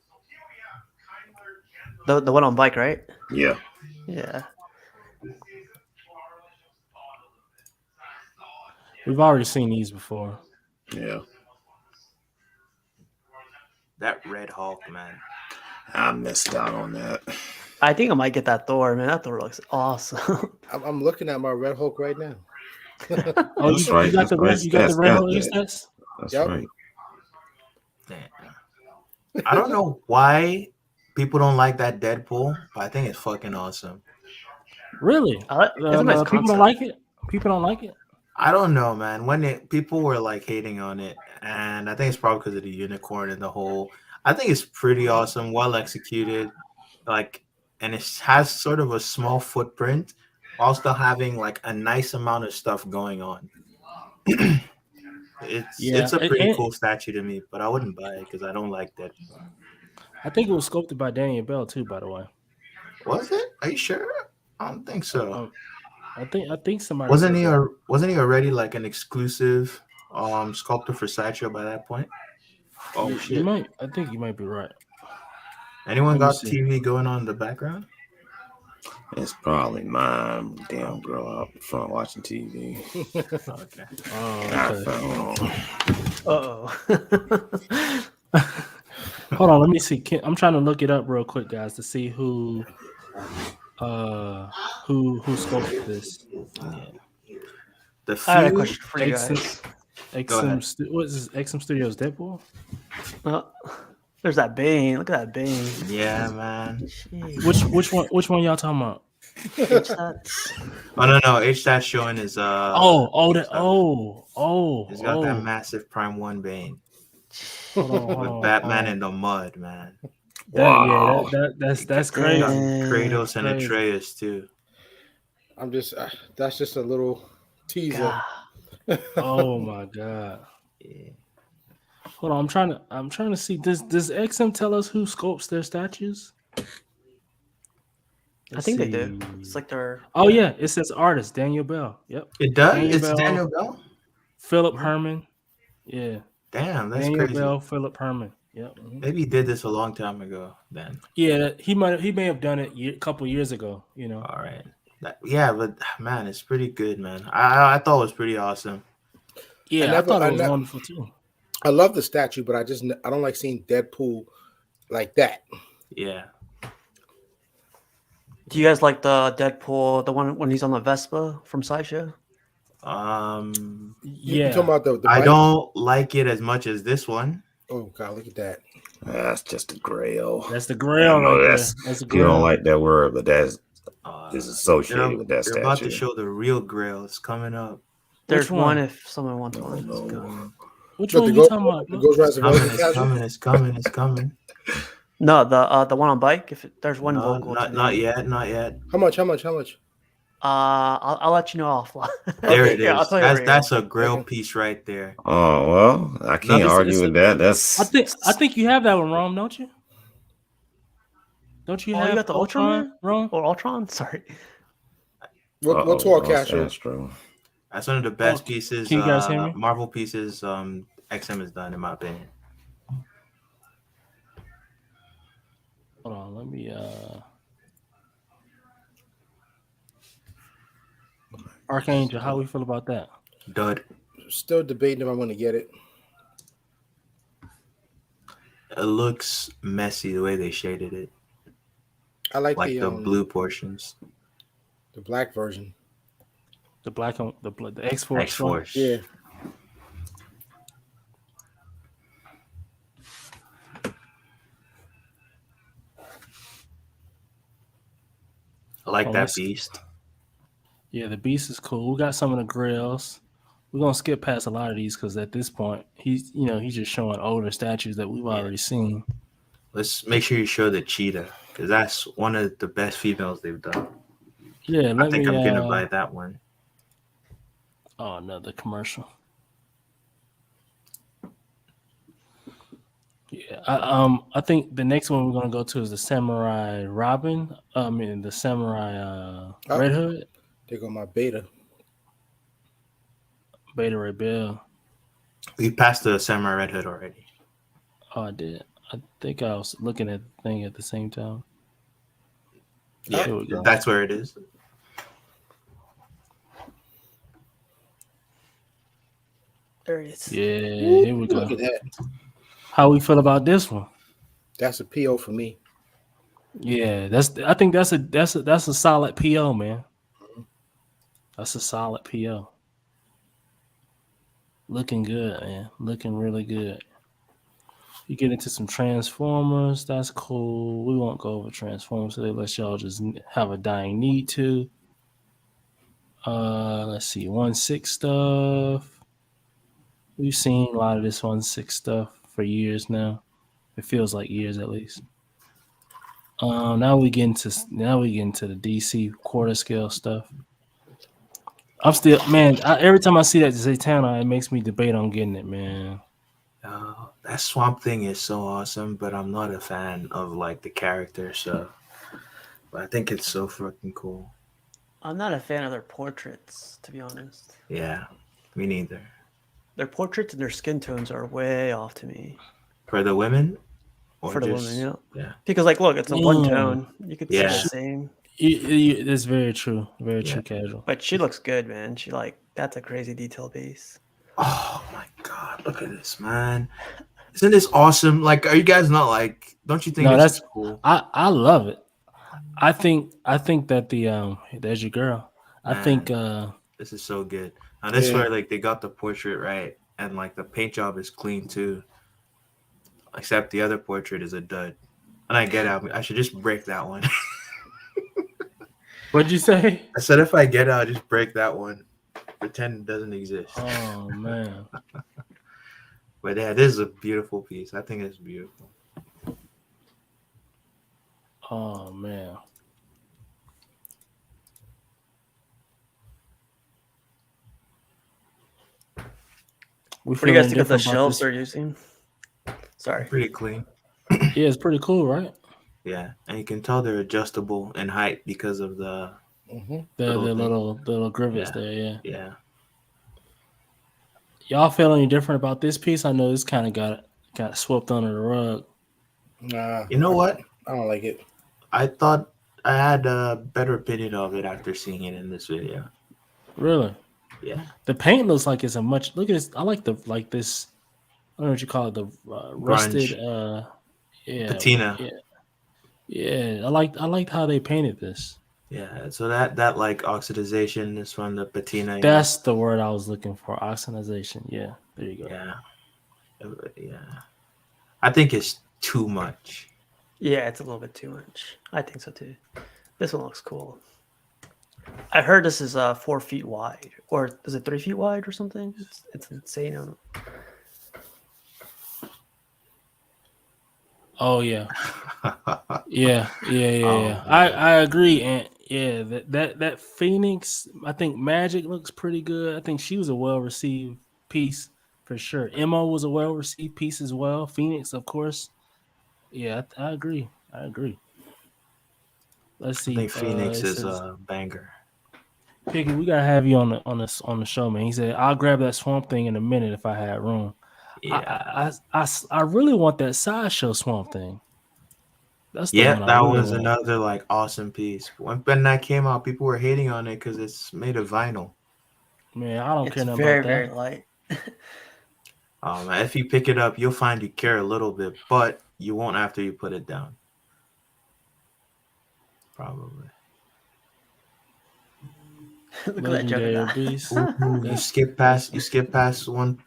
The one on bike, right? Yeah. Yeah. We've already seen these before. Yeah. that Red Hulk, man. I missed out on that. I think I might get that Thor, man. That Thor looks awesome. I'm looking at my Red Hulk right now. Oh, That's you right. got the Red Hulk stats? That's Yep. right. Damn. I don't know why people don't like that Deadpool, but I think it's fucking awesome. Really? It's a nice people don't concept. like it. People don't like it. I don't know, man. People were like hating on it, and I think it's probably because of the unicorn and the whole. I think it's pretty awesome, well executed, and it has sort of a small footprint, while still having like a nice amount of stuff going on. It's a pretty cool statue to me, but I wouldn't buy it because I don't like that. I think it was sculpted by Daniel Bell too, by the way. Was it? Are you sure? I don't think so. I think somebody wasn't he already like an exclusive sculptor for Sideshow by that point? Oh shit! I think you might be right. Anyone got TV going on in the background? It's probably my damn girl out in front watching TV. Okay. Hold on, let me see. I'm trying to look it up real quick, guys, to see who sculpted this. I had a question for you guys. What is this? XM Studios Deadpool? There's that Bane. Look at that Bane. Yeah, man. Jeez. Which one y'all talking about? Oh no, H-Stat showing is He's got that massive Prime 1 Bane. With Batman in the mud, man. Wow. That's crazy. Kratos and Atreus too. I'm just that's just a little teaser. Oh my god. Yeah. Hold on, I'm trying to see. Does XM tell us who sculpts their statues? I think they do. It's like their. Oh yeah, it says artist Daniel Bell. Yep. It does. Daniel Bell. Philip Herman. Yeah. Damn, that's Daniel crazy. Bell, Philip Herman. Yep. Mm-hmm. Maybe he did this a long time ago. Then. Yeah, he may have done it a couple years ago. All right. But man, it's pretty good, man. I thought it was pretty awesome. Yeah, I thought it was wonderful too. I love the statue, but I don't like seeing Deadpool like that. Yeah. Do you guys like the Deadpool, the one when he's on the Vespa from Sideshow? Yeah. You're talking about the I don't like it as much as this one. Oh god, look at that. That's just a grail. That's the grail. That's a grail. You don't like that word, but that's associated with that statue. They're about to show the real grail. It's coming up. There's one if someone wants one. No. Which one are you talking about? It's coming. No, the one on bike. If there's one vocal, not yet. How much? I'll let you know offline. There it is. Yeah, that's a grail piece right there. Oh well, I can't argue with that. That's. I think you have that one, Rome, don't you? Don't you have you got the Ultron, Rome? Or Ultron? Sorry. What's all cash? Astro. That's one of the best pieces. Can you guys hear me? Marvel pieces. XM has done, in my opinion. Hold on, let me Archangel, how we feel about that? Dud. Still debating if I'm going to get it. It looks messy the way they shaded it. I like the blue portions. The black version. The black on the X-Force. X-Force. Yeah. I like that beast. Yeah, the beast is cool. We got some of the grills. We're gonna skip past a lot of these because at this point, he's just showing older statues that we've already seen. Let's make sure you show the cheetah because that's one of the best females they've done. Yeah, I think I'm gonna buy that one. Oh, another commercial. Yeah, I think the next one we're gonna go to is the Samurai Robin. The Samurai Red Hood. There go my Beta Rebel. We passed the Samurai Red Hood already. Oh, I did. I think I was looking at the thing at the same time. Yeah, that's where it is. There it is. Yeah, here we go. Look at that. How we feel about this one? That's a PO for me. Yeah, I think that's a solid PO, man. That's a solid PO. Looking good, man. Looking really good. You get into some Transformers, that's cool. We won't go over Transformers today. Let y'all just have a dying need to. Let's see, 1/6 stuff. We've seen a lot of this 1/6 stuff for years now. It feels like years at least. Now we get into the DC quarter scale stuff. I'm still, man. Every time I see that Zatanna, it makes me debate on getting it, man. That Swamp Thing is so awesome, but I'm not a fan of like the character, so. But I think it's so fucking cool. I'm not a fan of their portraits, to be honest. Yeah, me neither. Their portraits and their skin tones are way off to me. For the women? For the women, yeah. Because, like, look, it's a one tone. You could see the same. It's very true. Very true, casual. But she looks good, man. That's a crazy detail piece. Oh, my God. Look at this, man. Isn't this awesome? Like, are you guys not like, don't you think that's cool? I love it. I think that there's your girl. Man, I think this is so good. Now this is where like they got the portrait right, and like the paint job is clean too. Except the other portrait is a dud. And I get out. I should just break that one. What'd you say? I said if I get out, just break that one. Pretend it doesn't exist. Oh man. But yeah, this is a beautiful piece. I think it's beautiful. Oh man. What do you guys think of the shelves they're using? Sorry. Pretty clean. Yeah, it's pretty cool, right? Yeah, and you can tell they're adjustable in height because of the little rivets there. Yeah. Yeah. Y'all feel any different about this piece? I know this kind of got swept under the rug. Nah. You know what? I don't like it. I thought I had a better opinion of it after seeing it in this video. Really? Yeah. The paint looks like it's a much. Look at this. I like this. I don't know what you call it. The rusted. Patina. Yeah. I liked how they painted this. Yeah. So that like oxidization is from the patina. That's the word I was looking for. Oxidization. Yeah. There you go. Yeah. I think it's too much. Yeah, it's a little bit too much. I think so too. This one looks cool. I heard this is 4 feet wide, or is it 3 feet wide or something? It's insane. Oh yeah, yeah. I agree, and yeah, that Phoenix. I think Magic looks pretty good. I think she was a well received piece for sure. Mo was a well received piece as well. Phoenix, of course. Yeah, I agree. Let's see. I think Phoenix is a banger. Piggy, we gotta have you on the show, man. He said, "I'll grab that Swamp Thing in a minute if I had room." Yeah, I really want that Sideshow Swamp Thing. That's that really was another like awesome piece. When that came out, people were hating on it because it's made of vinyl. Man, I don't care nothing very, about very that. light. Man, if you pick it up, you'll find you care a little bit, but you won't after you put it down. Probably. Look at that Legendary Joker. Beast. Ooh, you skip past one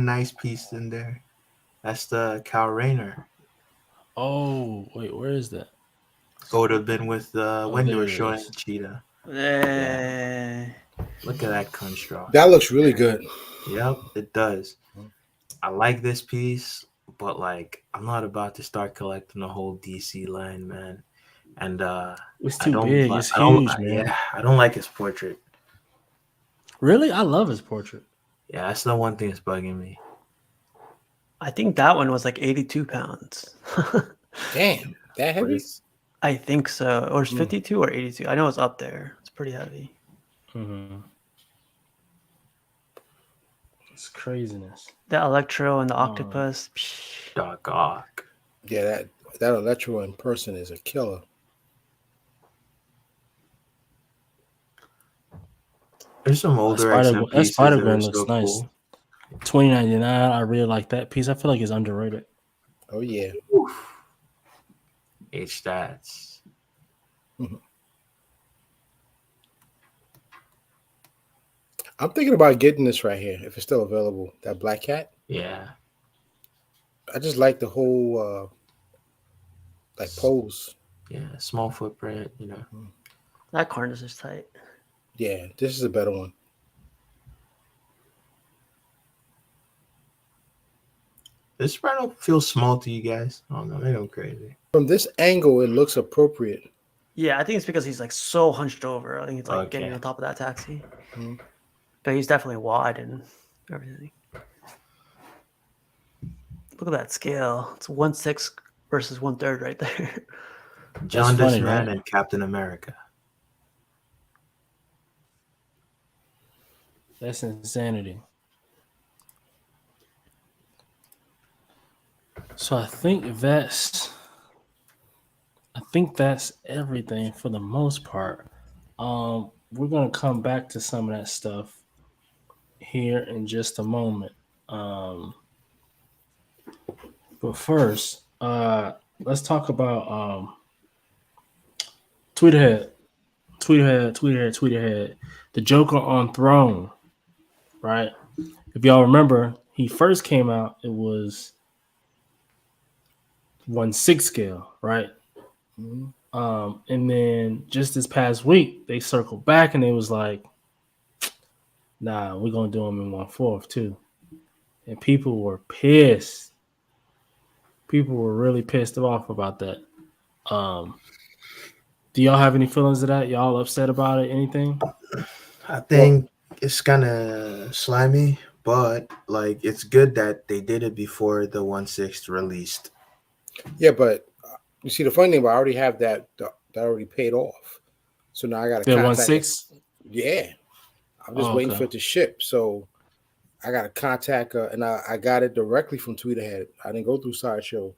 nice piece in there. That's the Cal Rayner. Oh, wait, where is that? It would have been with when you there were it showing is. Cheetah. Yeah. Look at that construct. That looks really good. Yep, it does. I like this piece, but like I'm not about to start collecting the whole DC line, man. And It's too big. It's huge, man. Yeah, I don't like his portrait. Really? I love his portrait. Yeah, that's the one thing that's bugging me. I think that one was like 82 pounds. Damn, that heavy? I think so. Or it's 52 or 82. I know it's up there. It's pretty heavy. Mm-hmm. It's craziness. The Electro and the Octopus. Doc Ock. Yeah, that Electro in person is a killer. There's some older XM pieces Spider Gwen that looks so nice. cool. $20.99. I really like that piece. I feel like it's underrated. Oh yeah. H stats. I'm thinking about getting this right here if it's still available. That Black Cat. Yeah. I just like the whole like pose. Yeah, small footprint, you know. That cornice is tight. Yeah, this is a better one. This spread don't feel small to you guys. I don't know, maybe I'm crazy. From this angle, it looks appropriate. Yeah, I think it's because he's like so hunched over. I think it's like getting on top of that taxi. Mm-hmm. But he's definitely wide and everything. Look at that scale. It's 1/6 versus 1/3 right there. Jaundice Man and Captain America. That's insanity. So I think that's everything for the most part. We're gonna come back to some of that stuff here in just a moment. But first, let's talk about Tweeterhead. The Joker on Throne, right? If y'all remember, he first came out, it was 1/6 scale, right? Mm-hmm. And then just this past week, they circled back and it was like, nah, we're gonna do them in 1/4 too. And people were pissed. People were really pissed off about that. Do y'all have any feelings of that? Y'all upset about it? Anything? I think it's kind of slimy, but like it's good that they did it before the 1/6 released. Yeah, but you see, the funny thing about I already have that already paid off. So now I got to contact 1/6. Yeah, I'm just waiting for it to ship. So I got to contact and I got it directly from Tweeterhead. I didn't go through Sideshow,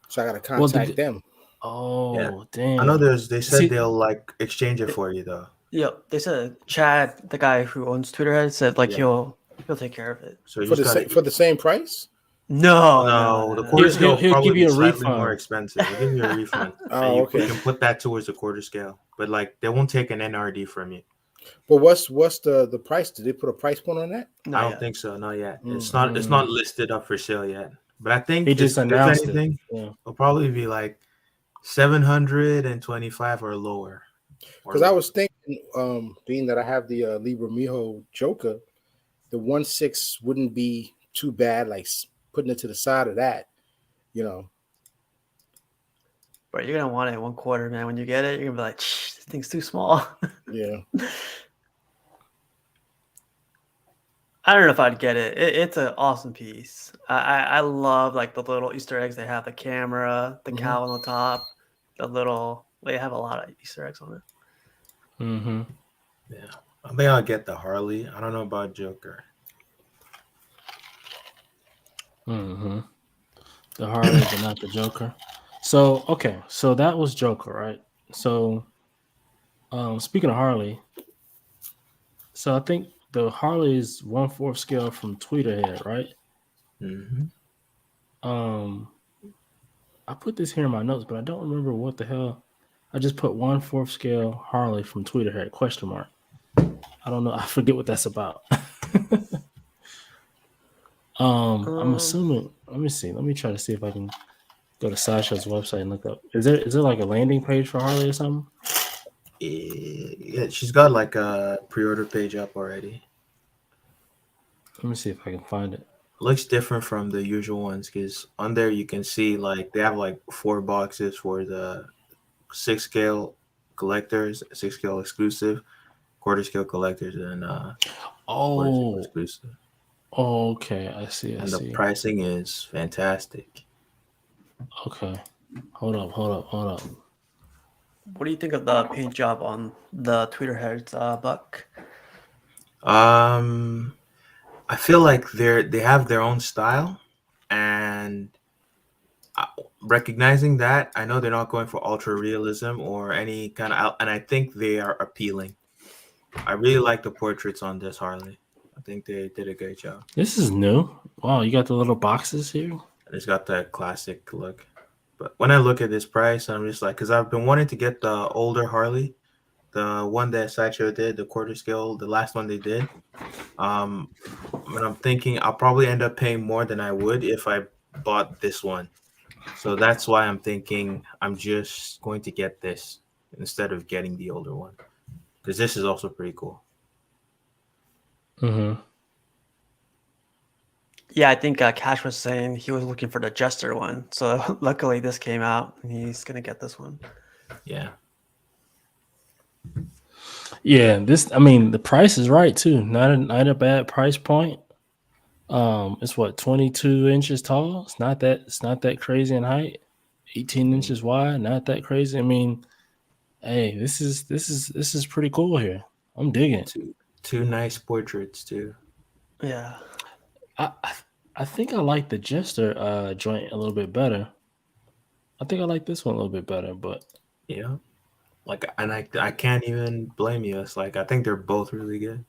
so I got to contact them. Oh, yeah. damn! I know they said they'll like exchange it for you though. Yep, they said Chad, the guy who owns Tweeterhead, said like he'll take care of it. So for the same price. No. The quarter scale he'll probably give you a slightly refund. more expensive. He'll give you a refund. Okay. You can put that towards the quarter scale, but like they won't take an NRD from you. But what's the price? Did they put a price point on that? I don't think so. Not yet. It's not listed up for sale yet. But I think he just announced it. It'll probably be like 725 or lower. Because I was thinking, being that I have the Libra Miho Joker, the 1/6 wouldn't be too bad. Like putting it to the side of that, you know. But you're gonna want it 1/4, man. When you get it, you're gonna be like, this thing's too small. Yeah. I don't know if I'd get it. It's an awesome piece. I love like the little Easter eggs they have, the camera, the cow on the top, they have a lot of Easter eggs on it. Mm-hmm. Yeah. I think I'll get the Harley. I don't know about Joker. Mm-hmm. The Harley, but not the Joker. So so that was Joker, right? So speaking of Harley, so I think the Harley is 1/4 scale from Tweeterhead, right? Mm-hmm. I put this here in my notes, but I don't remember what the hell. I just put 1/4 scale Harley from Tweeterhead ? I don't know. I forget what that's about. I'm assuming. Let me see. Let me try to see if I can go to Sasha's website and look up. Is there like a landing page for Harley or something? Yeah, she's got like a pre-order page up already. Let me see if I can find it. Looks different from the usual ones because on there you can see like they have like 4 boxes for the 6 scale collectors, 6 scale exclusive, quarter scale collectors, and quarter scale Oh, exclusive. okay. I see. And the pricing is fantastic. Okay. Hold up. What do you think of the paint job on the Tweeterhead's buck? I feel like they have their own style, and recognizing that, I know they're not going for ultra realism or any kind of, and I think they are appealing. I really like the portraits on this Harley. I think they did a great job. This is new. Wow, you got the little boxes here. And it's got that classic look. But when I look at this price, I'm just like, because I've been wanting to get the older Harley, the one that Sideshow did, the quarter scale, the last one they did. But I'm thinking I'll probably end up paying more than I would if I bought this one. So that's why I'm thinking I'm just going to get this instead of getting the older one, because this is also pretty cool. Mm-hmm. Yeah, I think Cash was saying he was looking for the Jester one. So luckily this came out and he's going to get this one. Yeah. Yeah, the price is right too. Not a bad price point. It's what, 22 inches tall. It's not that crazy in height. 18 inches wide. Not that crazy. I mean, hey, this is pretty cool here. I'm digging it. Two nice portraits too. Yeah. I think I like the Jester joint a little bit better. I think I like this one a little bit better, but yeah, like, and I can't even blame you. It's like I think they're both really good.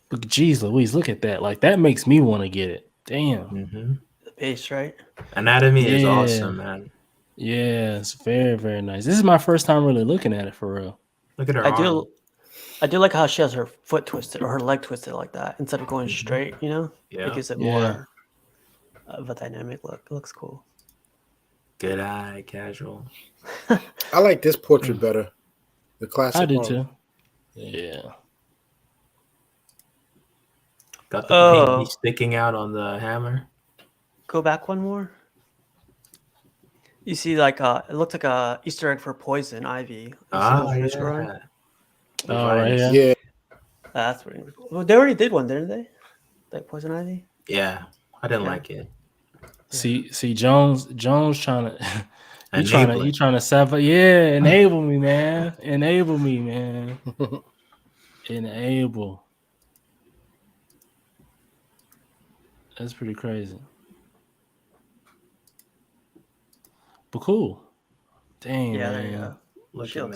But geez, Louise, look at that! Like that makes me want to get it. Damn. Mm-hmm. The base, right? Anatomy is awesome, man. Yeah, it's very, very nice. This is my first time really looking at it for real. Look at her arm. I do like how she has her foot twisted or her leg twisted like that instead of going straight, you know? Yeah. It gives it more of a dynamic look. It looks cool. Good eye, casual. I like this portrait better. The classic. I do too. Yeah. Got the pinky sticking out on the hammer. Go back one more. You see, like it looks like a Easter egg for Poison Ivy. Yeah. Oh, right, yeah. That's pretty cool. Well, they already did one, didn't they? Like Poison Ivy. Yeah, I didn't like it. See, Jones trying to he trying to suffer. Yeah, enable me, man. Enable me, man. Enable. That's pretty crazy. But cool. Dang, yeah, man. there you go. Look at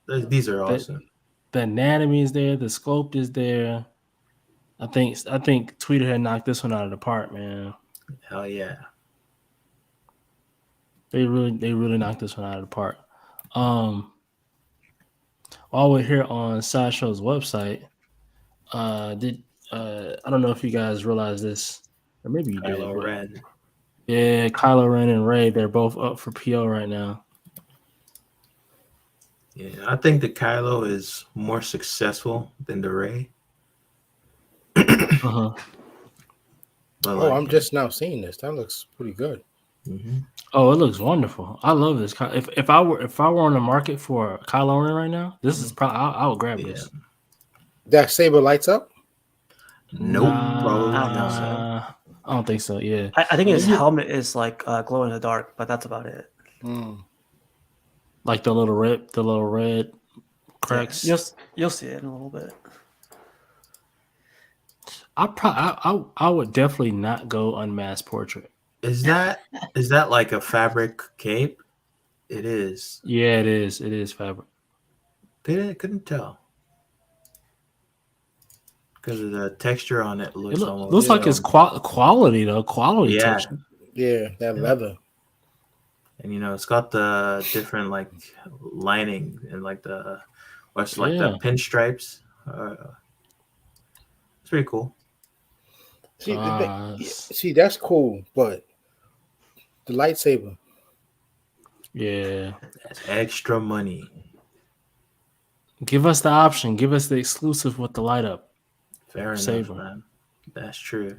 that. These are awesome. The anatomy is there. The sculpt is there. I think Tweeterhead knocked this one out of the park, man. Hell yeah. They really knocked this one out of the park. While we're here on Sideshow's website, I don't know if you guys realize this, or maybe you Kylo did. Ren. Yeah, Kylo Ren and Rey, they're both up for PO right now. Yeah, I think the Kylo is more successful than the Rey. Uh-huh. I'm just now seeing this. That looks pretty good. Mm-hmm. Oh, it looks wonderful. I love this. If I were on the market for Kylo Ren right now, this is probably I would grab this. That saber lights up? Nope. I don't think so. Yeah, I think his helmet is like glow in the dark, but that's about it. Like the little red cracks. Yeah, you'll see it in a little bit. I would definitely not go unmasked portrait. Is that like a fabric cape? It is. Yeah, it is. It is fabric. Couldn't tell. because of the texture on it. Looks almost looks like it's quality though. Quality texture. Yeah, that leather. And it's got the different like lining and like the the pinstripes. It's pretty cool. See, that's cool, but the lightsaber. Yeah, that's extra money. Give us the option. Give us the exclusive with the light up. Fair enough, man. That's true.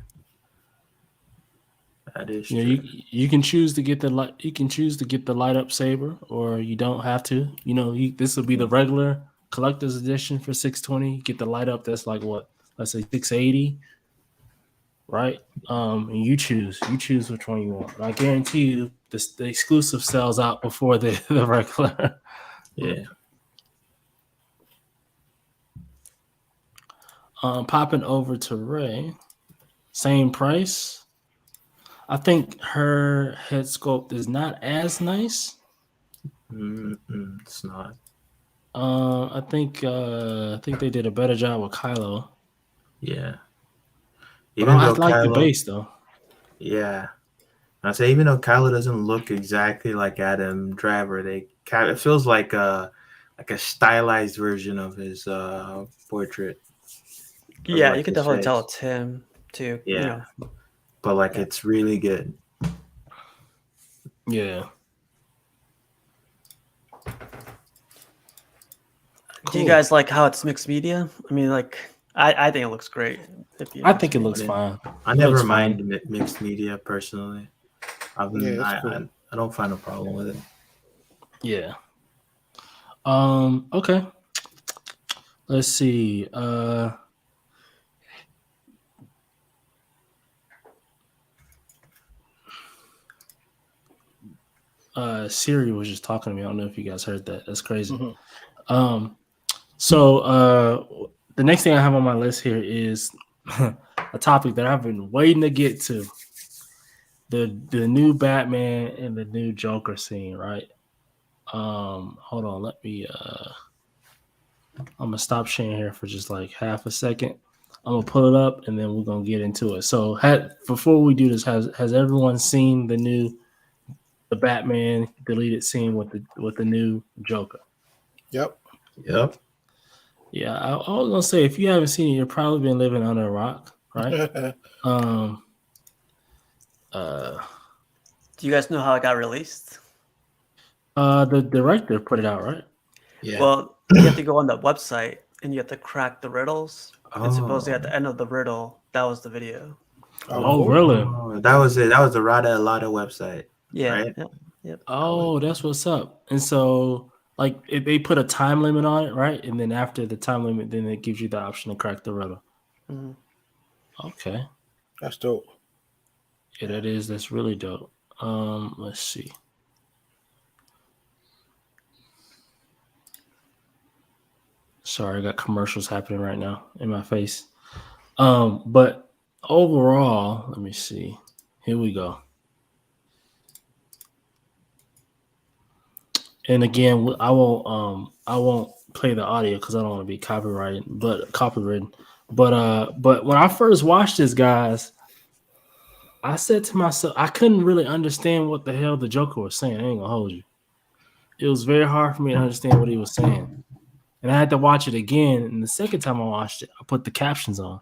That is true. You can choose to get the light. You can choose to get the light up saber, or you don't have to. This will be the regular collector's edition for $620. You get the light up. That's like what? Let's say $680. Right? And you choose. You choose which one you want. And I guarantee you, the exclusive sells out before the regular. Yeah. Popping over to Ray, same price. I think her head sculpt is not as nice. It's not. I think they did a better job with Kylo. Yeah. I like the base though. Yeah. I say even though Kylo doesn't look exactly like Adam Driver, it feels like a stylized version of his portrait. Yeah, you can definitely tell it's him too. Yeah. But it's really good. Yeah. Cool. Do you guys like how it's mixed media? I mean, I think it looks great. I think it looks fine. I never mind mixed media personally. I don't find a problem with it. Yeah. Okay. Let's see. Siri was just talking to me. I don't know if you guys heard that. That's crazy. Mm-hmm. So the next thing I have on my list here is a topic that I've been waiting to get to. The new Batman and the new Joker scene, right? Hold on, let me I'm gonna stop sharing here for just like half a second. I'm gonna pull it up and then we're gonna get into it. So before we do this, has everyone seen the Batman deleted scene with the new Joker? Yep. Yeah, I was gonna say if you haven't seen it, you've probably been living under a rock, right? Do you guys know how it got released? The director put it out, right? Yeah. Well, you have to go on the website and you have to crack the riddles. And supposedly at the end of the riddle, that was the video. Oh, really? That was it. That was the Rada Alada website. Yeah. Right? Yep. Oh, that's what's up. And so, they put a time limit on it, right? And then after the time limit, then it gives you the option to crack the riddle. Mm-hmm. Okay. That's dope. Yeah, that is. That's really dope. Let's see. Sorry, I got commercials happening right now in my face. But overall, let me see. Here we go. And again, I won't play the audio because I don't want to be copyrighted. But when I first watched this, guys, I said to myself, I couldn't really understand what the hell the Joker was saying. I ain't gonna hold you. It was very hard for me to understand what he was saying. And I had to watch it again. And the second time I watched it, I put the captions on.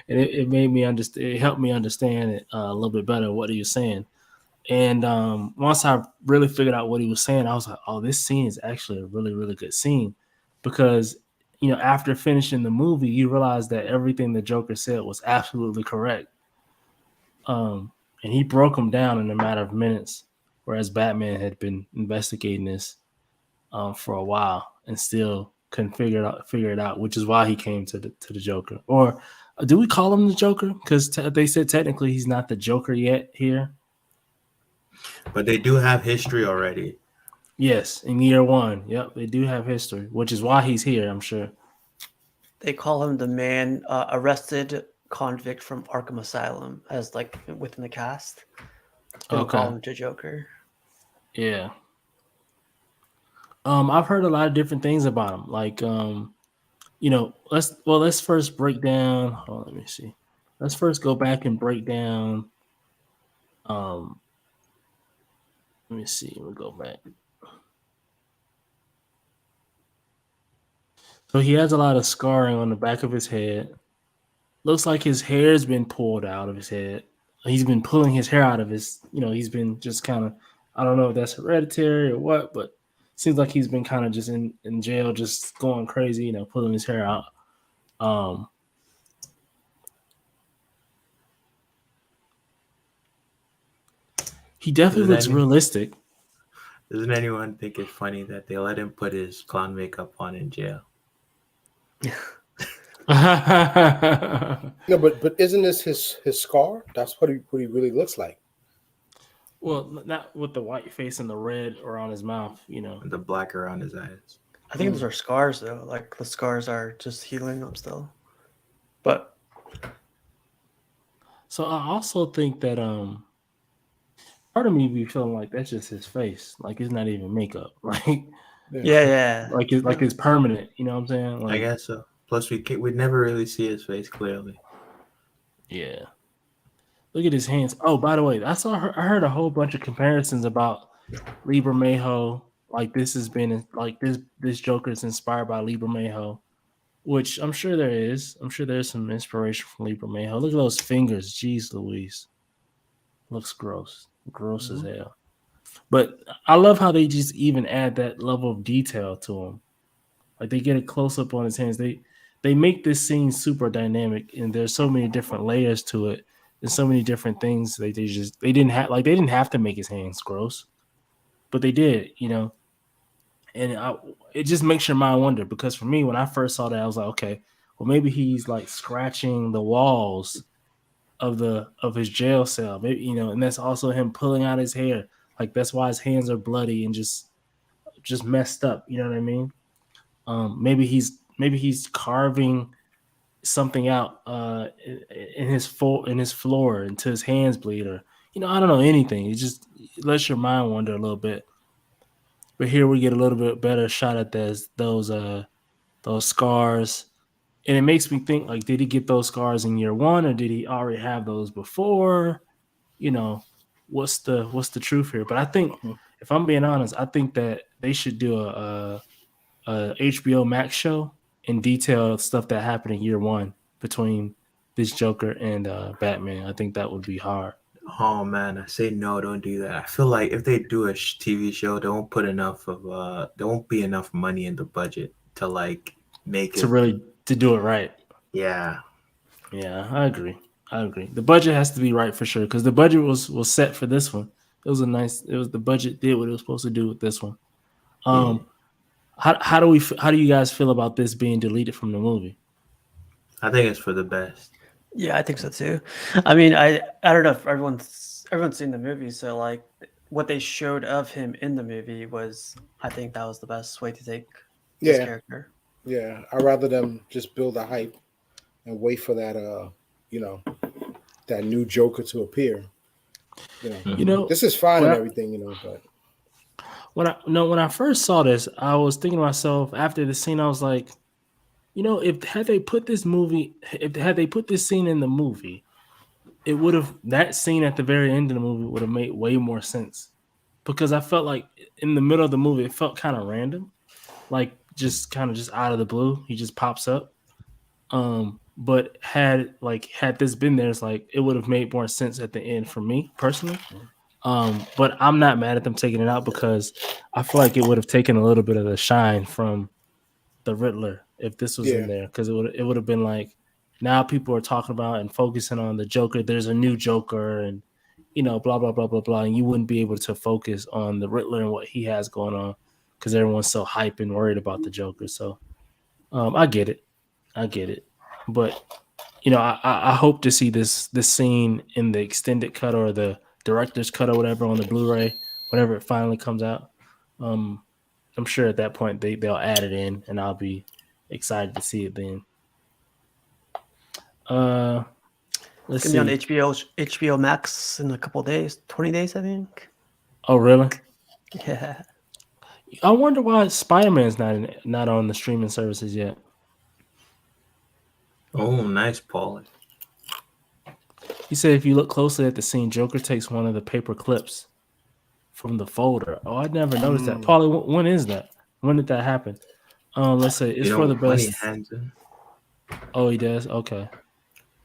And it made me understand. It helped me understand it a little bit better what he was saying. And once I really figured out what he was saying, I was like, "Oh, this scene is actually a really, really good scene," because after finishing the movie, you realize that everything the Joker said was absolutely correct. And he broke them down in a matter of minutes, whereas Batman had been investigating this for a while and still couldn't figure it out, which is why he came to the Joker. Or do we call him the Joker? Because they said technically he's not the Joker yet here. But they do have history already. Yes, in year one. Yep, they do have history, which is why he's here, I'm sure. They call him the man arrested convict from Arkham Asylum as within the cast. They call him the Joker. Yeah. I've heard a lot of different things about him. let's first break down. Hold on, let me see. Let's first go back and break down. Let me see. We'll go back. So he has a lot of scarring on the back of his head. Looks like his hair's been pulled out of his head. He's been pulling his hair out of his, he's been just kind of, I don't know if that's hereditary or what, but seems like he's been kind of just in jail, just going crazy, pulling his hair out. He definitely looks realistic. Doesn't anyone think it's funny that they let him put his clown makeup on in jail? No, but isn't this his scar? That's what he really looks like. Well, not with the white face and the red around his mouth, And the black around his eyes. I think those are scars, though. Like, the scars are just healing up still. But so I also think that part of me be feeling like that's just his face, like it's not even makeup, like yeah, like it's permanent. You know what I'm saying? Like, I guess so. Plus, we'd never really see his face clearly. Yeah. Look at his hands. Oh, by the way, I heard a whole bunch of comparisons about Libra Mayho. Like this has been like this Joker is inspired by Libra Mayho, which I'm sure there is. I'm sure there's some inspiration from Libra Mayho. Look at those fingers. Jeez Louise. Looks gross. Gross as hell. But I love how they just even add that level of detail to him. Like they get a close up on his hands. They make this scene super dynamic, and there's so many different layers to it. There's so many different things they didn't have to make his hands gross, but they did, And it just makes your mind wonder, because for me, when I first saw that, I was like, okay, well maybe he's like scratching the walls of his jail cell, maybe, and that's also him pulling out his hair. Like that's why his hands are bloody and just messed up. You know what I mean? Maybe he's carving something out in his floor until his hands bleed, or I don't know, anything. It just lets your mind wander a little bit. But here we get a little bit better shot at those scars, and it makes me think, like, did he get those scars in year one, or did he already have those before? What's the truth here? But I think, if I'm being honest, I think that they should do a HBO Max show and detail stuff that happened in year one between this Joker and Batman. I think that would be hard. Oh man, I say no, don't do that. I feel like if they do a TV show, they won't put there won't be enough money in the budget to like make it to do it right. Yeah, I agree. The budget has to be right for sure, because the budget was set for this one. The budget did what it was supposed to do with this one. How do you guys feel about this being deleted from the movie? I think it's for the best. Yeah, I think so too. I mean, I don't know if everyone's seen the movie, so like what they showed of him in the movie I think that was the best way to take this character. Yeah, I'd rather them just build a hype and wait for that that new Joker to appear. This is fine and everything, but when I first saw this, I was thinking to myself after the scene, I was like, had they put this scene in the movie, that scene at the very end of the movie would have made way more sense, because I felt like in the middle of the movie it felt kind of random, like just out of the blue he just pops up. But had this been there, it's like it would have made more sense at the end for me personally. But I'm not mad at them taking it out, because I feel like it would have taken a little bit of the shine from the Riddler if this was in there, because it would have been like, now people are talking about and focusing on the Joker. There's a new Joker, and blah blah blah blah blah, and you wouldn't be able to focus on the Riddler and what he has going on, because everyone's so hyped and worried about the Joker. So I get it, but I hope to see this scene in the extended cut or the director's cut or whatever on the Blu-ray whenever it finally comes out. I'm sure at that point they'll add it in, and I'll be excited to see it then. It's gonna be on HBO Max in a couple of days, 20 days, I think. Oh, really? Yeah. I wonder why Spider-Man's not on the streaming services yet. Oh, nice, Paul. He said if you look closely at the scene, Joker takes one of the paper clips from the folder. Oh, I never noticed that. Paulie, when is that? When did that happen? Let's say it's for the when he best. hands him. Oh, he does. Okay.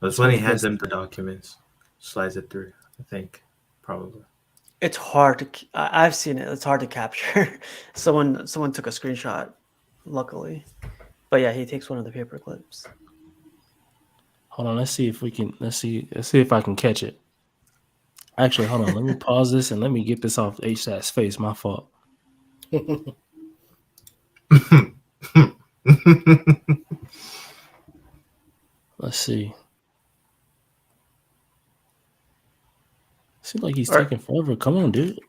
That's when he hands him the documents, slides it through. I think probably. It's hard to. I've seen it. It's hard to capture. Someone took a screenshot, luckily, but yeah, he takes one of the paper clips. Hold on. Let's see if we can. Let's see if I can catch it. Actually, hold on. Let me pause this and let me get this off HSAT's face. My fault. Let's see. Seems like he's taking forever. Come on, dude.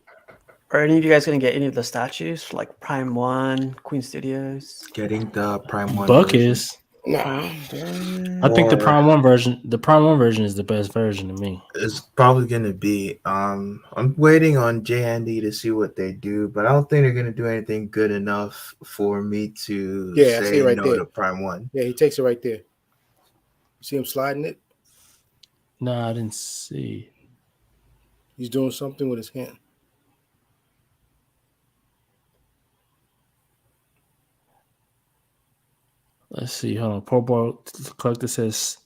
Are any of you guys going to get any of the statues, like Prime 1, Queen Studios? Getting the Prime 1 Buck version. is. No. I think the Prime 1 version. The Prime 1 version is the best version to me. It's probably gonna be. I'm waiting on J Andy to see what they do, but I don't think they're gonna do anything good enough for me to Yeah, I see say it right no there. to Prime 1. Yeah, he takes it right there. See him sliding it? No, I didn't see. He's doing something with his hand. Let's see. Hold on. Poor boy collector says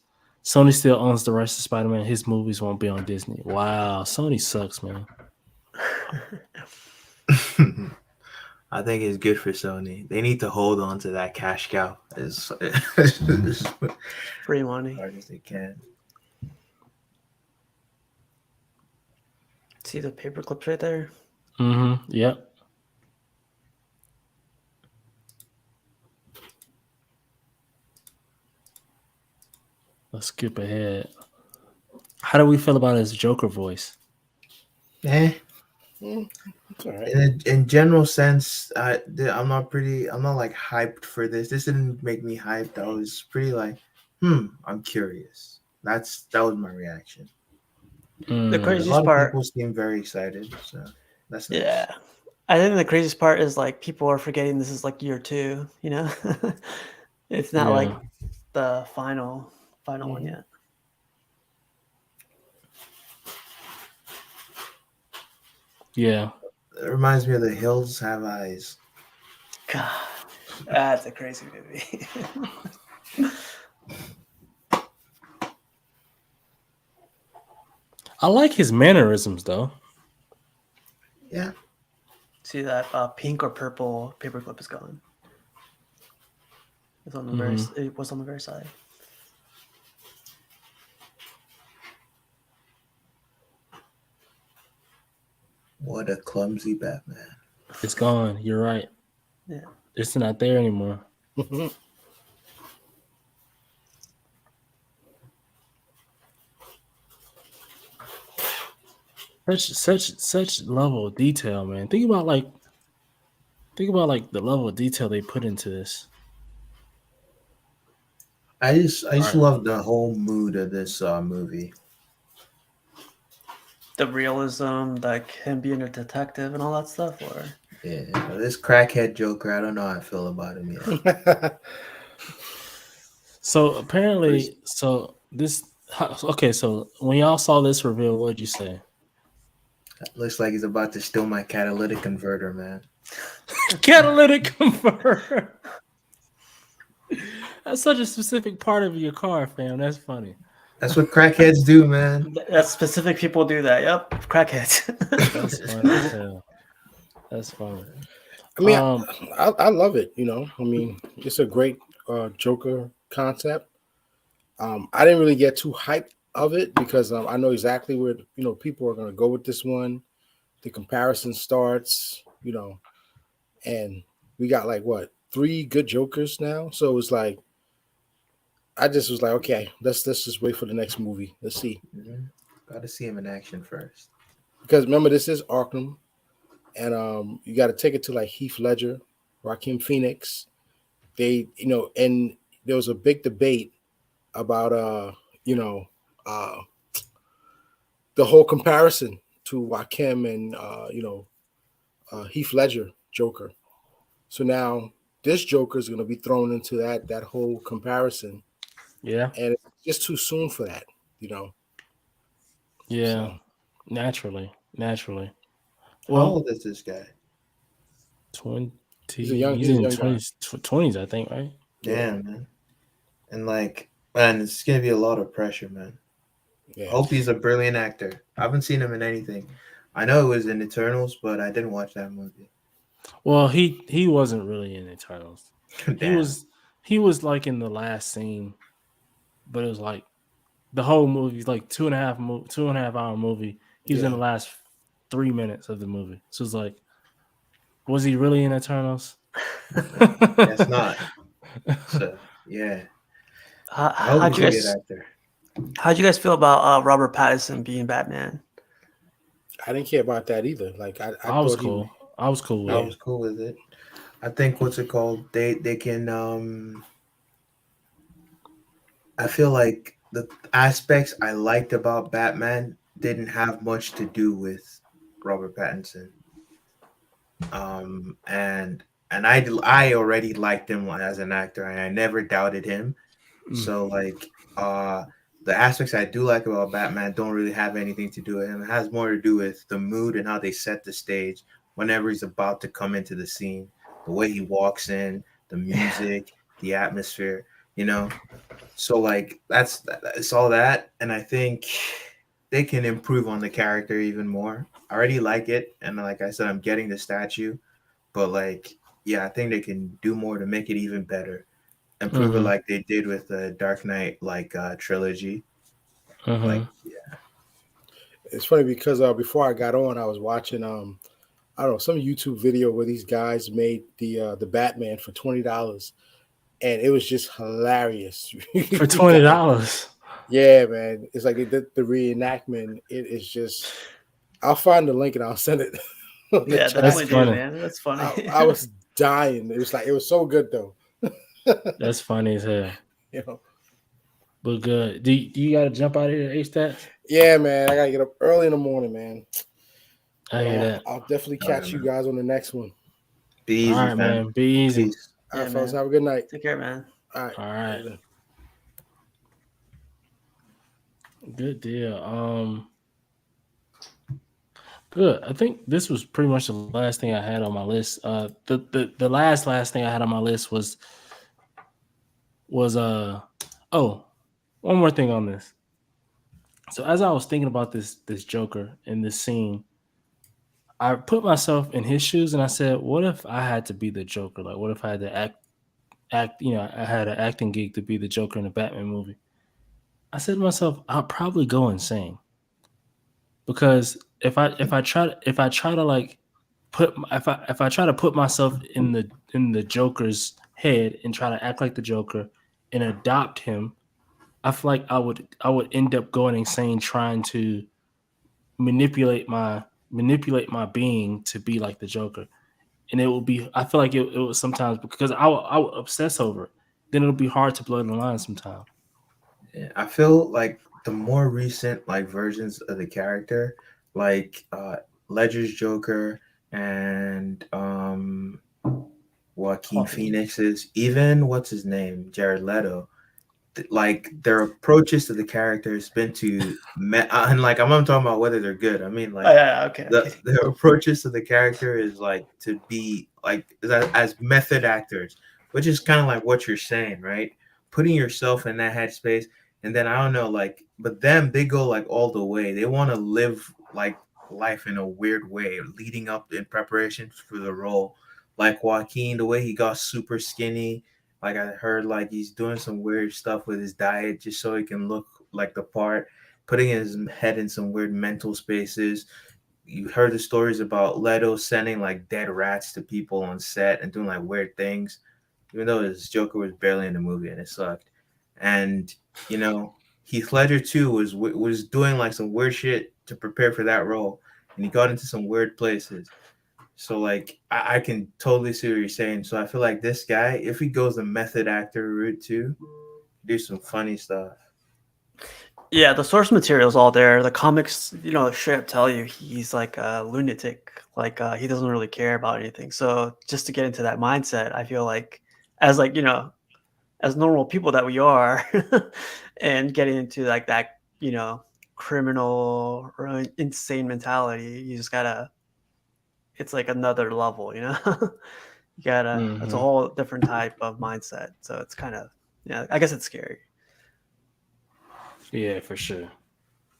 Sony still owns the rights to Spider-Man. His movies won't be on Disney. Wow, Sony sucks, man. I think it's good for Sony. They need to hold on to that cash cow as free money hard as they can. See the paper clips right there? Mm-hmm. Yep. Let's skip ahead. How do we feel about his Joker voice? It's all right. In general sense, I'm not like hyped for this. This didn't make me hyped. I was pretty like, I'm curious. That was my reaction. The craziest a lot part, of people seem very excited, so that's nice. Yeah. I think the craziest part is like people are forgetting this is like year 2, you know? It's not like the final one yet. Yeah. It reminds me of The Hills Have Eyes. God, that's a crazy movie. I like his mannerisms, though. Yeah. See that pink or purple paperclip is gone. It's on the it was on the very side. What a clumsy Batman. It's gone. You're right. Yeah. It's not there anymore. Such level of detail, man. Think about the level of detail they put into this. I just love the whole mood of this movie. The realism, like him being a detective and all that stuff, or this crackhead Joker, I don't know how I feel about him yet. So apparently, so when y'all saw this reveal, what did you say? Looks like he's about to steal my catalytic converter, man. Catalytic converter. That's such a specific part of your car, fam. That's funny. That's what crackheads do, man. That's specific people do that. Yep, crackheads. That's funny as hell. That's funny. I mean, I love it. You know, I mean, it's a great Joker concept. I didn't really get too hyped of it because I know exactly where people are going to go with this one. The comparison starts, and we got like 3 good Jokers now. So it's like I just was like, okay, let's just wait for the next movie. Let's see. Got to see him in action first. Because remember, this is Arkham, and you got to take it to like Heath Ledger, Joaquin Phoenix. They, and there was a big debate about the whole comparison to Joaquin and Heath Ledger Joker. So now this Joker is going to be thrown into that whole comparison, Yeah. And it's just too soon for that, you know. Yeah. So. Naturally. How Well, old is this guy? 20. He's He's a in young guy. 20s, I think, right? Damn, man. And like, man, it's gonna be a lot of pressure, man. Yeah. I hope he's a brilliant actor. I haven't seen him in anything. I know it was in Eternals, but I didn't watch that movie. Well, he wasn't really in Eternals. Damn. He was like in the last scene, but it was like the whole movie's like 2.5 hour movie. He was in the last 3 minutes of the movie. So it's like, was he really in Eternals? Guess not. So yeah. I hope he's a good actor. How'd you guys feel about Robert Pattinson being Batman? I didn't care about that either. Like I was thought cool. I was cool with I it. was cool with it. I think what's it called? They can I feel like the aspects I liked about Batman didn't have much to do with Robert Pattinson. And I already liked him as an actor, and I never doubted him. So like the aspects I do like about Batman don't really have anything to do with him. It has more to do with the mood and how they set the stage whenever he's about to come into the scene, the way he walks in, the music, the atmosphere, you know. So like that's all that, and I think they can improve on the character even more. I already like it, and like I said, I'm getting the statue, but like yeah, I think they can do more to make it even better. Improve it like they did with the Dark Knight trilogy. Like yeah. It's funny because before I got on, I was watching I don't know, some YouTube video where these guys made the Batman for $20, and it was just hilarious. For $20. Yeah, man. It's like they did the reenactment. It is just. I'll find the link and I'll send it. Yeah, definitely do, man. That's funny. I was dying. It was so good though. That's funny as hell. You know. But good. Do you got to jump out of here, H-Stats? Yeah, man. I gotta get up early in the morning, man. I hear that. I'll definitely catch you guys on the next one. Be easy, all right, man. Be easy. Peace. All right, fellas. Have a good night. Take care, man. All right. All right. Good deal. Good. I think this was pretty much the last thing I had on my list. The last thing I had on my list was one more thing on this. So as I was thinking about this Joker in this scene, I put myself in his shoes and I said, what if I had to be the Joker? Like, what if I had to act, I had an acting gig to be the Joker in a Batman movie. I said to myself, I'll probably go insane. Because if I try to like if I try to put myself in the Joker's head and try to act like the Joker and adopt him, I feel like I would end up going insane trying to manipulate my being to be like the Joker. And I feel like it was sometimes because I would obsess over it. Then it'll be hard to blur the line sometimes. Yeah, I feel like the more recent versions of the character, like Ledger's Joker and Joaquin Phoenix's, even what's his name, Jared Leto, like their approaches to the character has been to and like I'm not talking about whether they're good. I mean like their approaches to the character is like to be like as method actors, which is kind of like what you're saying, right? Putting yourself in that headspace. And then I don't know, like, but them, they go like all the way. They want to live like life in a weird way, leading up in preparation for the role. Like Joaquin, the way he got super skinny, like I heard like he's doing some weird stuff with his diet just so he can look like the part, putting his head in some weird mental spaces. You heard the stories about Leto sending like dead rats to people on set and doing like weird things, even though his Joker was barely in the movie and it sucked. And Heath Ledger too was doing like some weird shit to prepare for that role, and he got into some weird places. So like I can totally see what you're saying. So I feel like this guy, if he goes the method actor route too, do some funny stuff. Yeah, the source material's all there. The comics, straight up tell you he's like a lunatic. Like he doesn't really care about anything. So just to get into that mindset, I feel like as like as normal people that we are, and getting into like that, criminal or insane mentality, you just gotta. It's like another level, you gotta. It's a whole different type of mindset. So it's kind of, I guess it's scary. Yeah, for sure,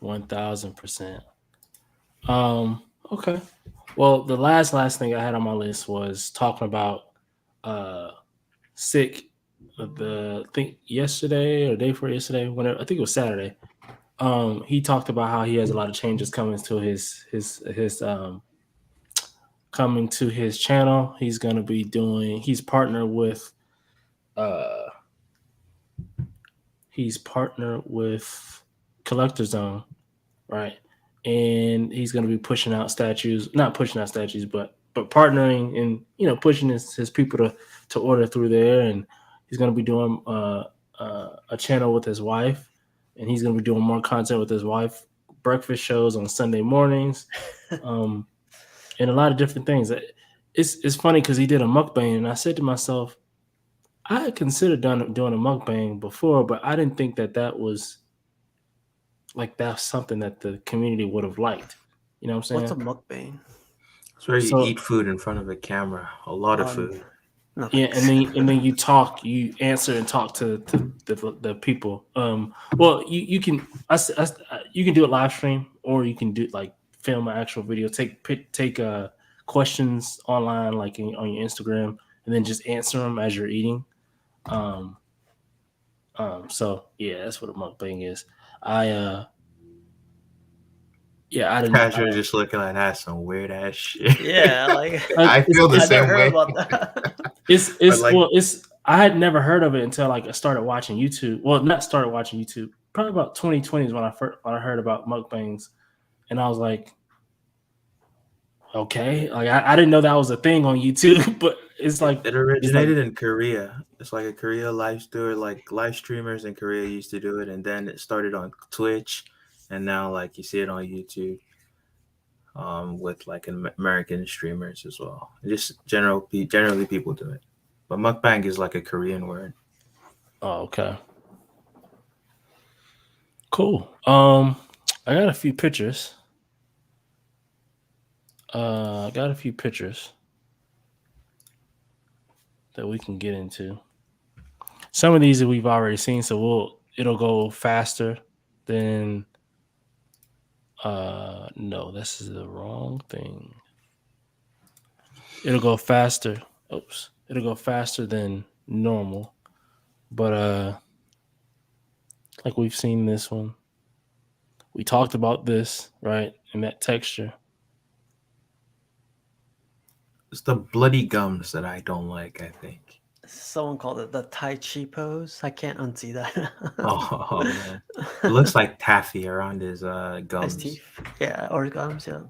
1000%. Okay. Well, the last thing I had on my list was talking about sick. I think yesterday or day before yesterday, whenever I think it was Saturday. He talked about how he has a lot of changes coming to his coming to his channel. He's gonna be doing. He's partnered with Collector Zone, right? And he's going to be pushing out statues, not pushing out statues, but partnering and pushing his people to order through there. And he's going to be doing a channel with his wife, and he's going to be doing more content with his wife, breakfast shows on Sunday mornings, and a lot of different things. It's funny because he did a mukbang, and I said to myself, I had considered doing a mukbang before, but I didn't think that was like that's something that the community would have liked. You know what I'm saying? What's a mukbang? It's where you eat food in front of a camera, a lot of food. Yeah, and then you talk, you answer and talk to the people. Well, you can you can do it live stream, or you can do like film an actual video. Take questions online, like on your Instagram, and then just answer them as you're eating. So yeah, that's what a mukbang is. I didn't. Casually just looking like that's some weird ass shit. Yeah, like I feel the same way. About that. It's I had never heard of it until like I started watching YouTube. Well, not started watching YouTube. Probably about 2020 is when I heard about mukbangs, and I was like, okay, like I didn't know that was a thing on YouTube, but it's like it originated in Korea. It's like a Korea live store, like live streamers in Korea used to do it, and then it started on Twitch, and now like you see it on YouTube, with like American streamers as well. Just generally people do it, but mukbang is like a Korean word. Oh, okay, cool. I got a few pictures. That we can get into. Some of these we've already seen, so it'll go faster than. No, this is the wrong thing. It'll go faster. Oops. It'll go faster than normal. But like we've seen this one. We talked about this, right? And that texture. It's the bloody gums that I don't like, I think. Someone called it the Tai Chi pose. I can't unsee that. Oh man. It looks like taffy around his gums. His teeth. Yeah, or gums, yeah.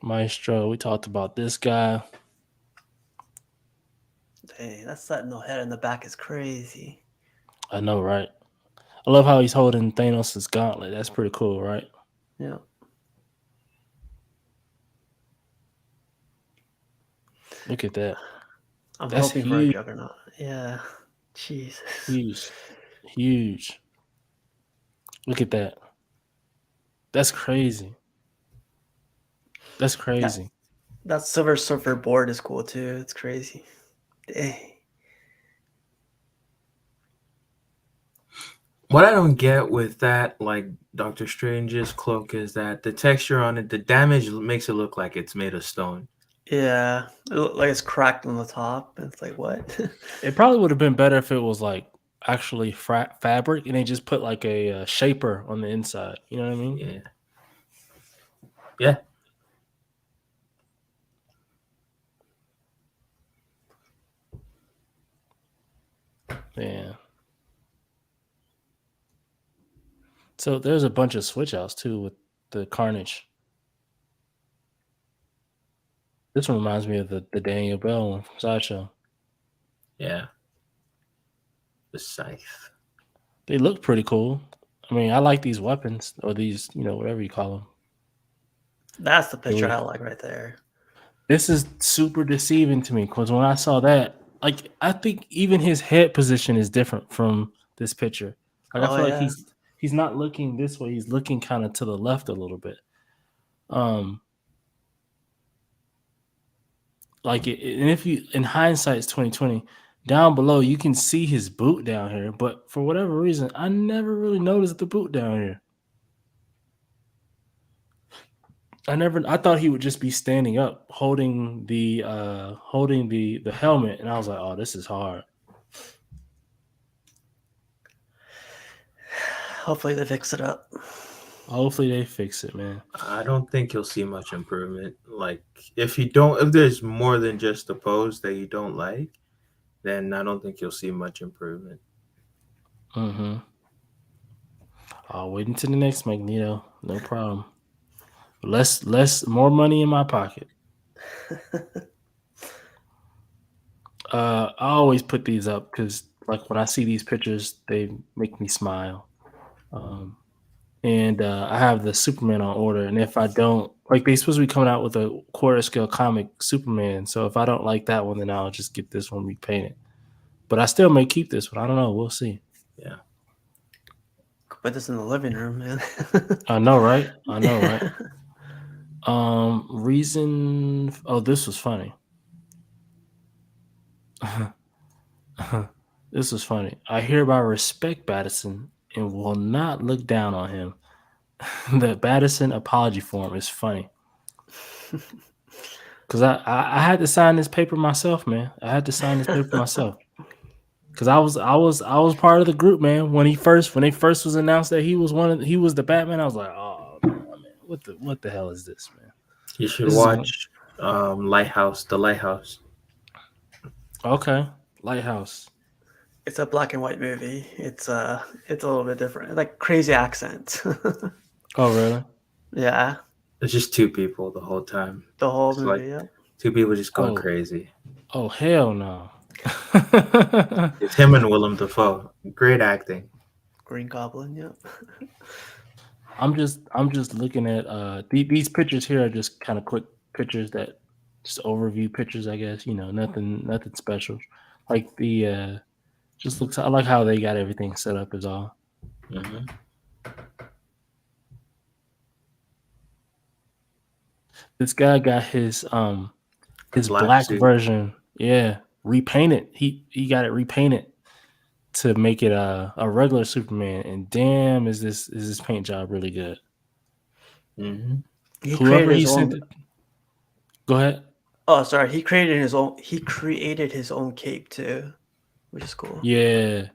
Maestro, we talked about this guy. Hey, that sentinel head in the back is crazy. I know, right? I love how he's holding Thanos' gauntlet. That's pretty cool, right? Yeah. Look at that. That's hoping huge. For a juggernaut. Yeah. Jesus. Huge. Look at that. That's crazy. That Silver Surfer board is cool too. It's crazy. Dang. What I don't get with that, like Doctor Strange's cloak, is that the texture on it, the damage makes it look like it's made of stone. Yeah, it looks like it's cracked on the top. It's like, what? It probably would have been better if it was like actually fabric and they just put like a shaper on the inside. You know what I mean? Yeah. Yeah. Yeah. So there's a bunch of switch outs too with the Carnage. This one reminds me of the Daniel Bell one from Sideshow. Yeah. The scythe. They look pretty cool. I mean, I like these weapons or these, whatever you call them. That's the picture I like right there. This is super deceiving to me because when I saw that, like I think even his head position is different from this picture. Like I feel like he's not looking this way. He's looking kind of to the left a little bit. Like and if you in hindsight it's 2020. Down below you can see his boot down here, but for whatever reason, I never really noticed the boot down here. I thought he would just be standing up holding the helmet, and I was like, oh, this is hard. Hopefully they fix it up. Hopefully they fix it, man. I don't think you'll see much improvement. Like if there's more than just the pose that you don't like, then I don't think you'll see much improvement. Mm-hmm. I'll wait until the next Magneto. No problem. More money in my pocket. I always put these up because, like, when I see these pictures, they make me smile. And I have the Superman on order, and if I don't like, they're supposed to be coming out with a quarter scale comic Superman. So if I don't like that one, then I'll just get this one repainted. But I still may keep this one. I don't know. We'll see. Yeah. Put this in the living room, man. I know, right? Reason. Oh, this was funny. This was funny. I hereby respect Battison and will not look down on him. The Battison apology form is funny. Because I had to sign this paper myself, man. Because I was part of the group, man. When they first was announced that he was the Batman, I was like, oh man, what the hell is this, man? You should watch Lighthouse, The Lighthouse. Okay, Lighthouse. It's a black and white movie. It's a little bit different, like crazy accent. Oh really? Yeah. It's just two people the whole time. The whole movie, yeah. Two people just going crazy. Oh hell no! It's him and Willem Dafoe. Great acting. Green Goblin, yeah. I'm just looking at these pictures here are just kind of quick pictures that just overview pictures, I guess. You know, nothing special. Like the just looks. I like how they got everything set up. Is all. Mm-hmm. This guy got his black version, repainted. He got it repainted to make it a regular Superman. And damn, is this paint job really good? Mm-hmm. Go ahead. Oh, sorry. He created his own cape too, which is cool. Yeah.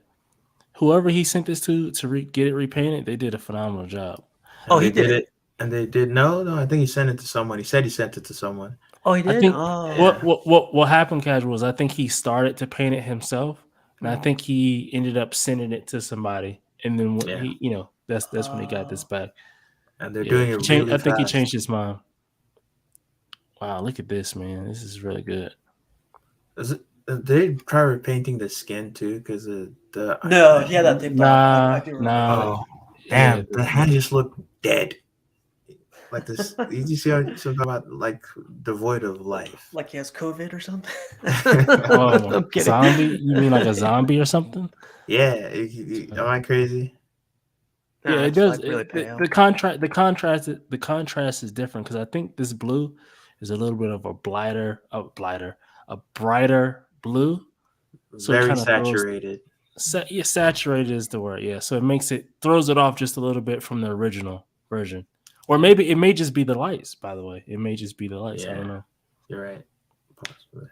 Whoever he sent this to get it repainted, they did a phenomenal job. And he did it. And they did no. I think he sent it to someone. He said he sent it to someone. Oh, he did. I think what happened, Casual, was I think he started to paint it himself, and I think he ended up sending it to somebody, and then that's when he got this back. And they're doing it really fast. I think he changed his mind. Wow, look at this, man! This is really good. They try repainting the skin too because that they nah. Oh, damn! The hand just looked dead. Like this, you see how something about like devoid of life, like he has COVID or something. Oh, zombie? You mean like a zombie or something? Yeah, am I crazy? Yeah, it does. Like really the contrast is different because I think this blue is a little bit of a brighter blue. So very saturated. Saturated is the word. Yeah, so it throws it off just a little bit from the original version. Or maybe it may just be the lights, by the way. It may just be the lights. Yeah, I don't know. You're right. Possibly.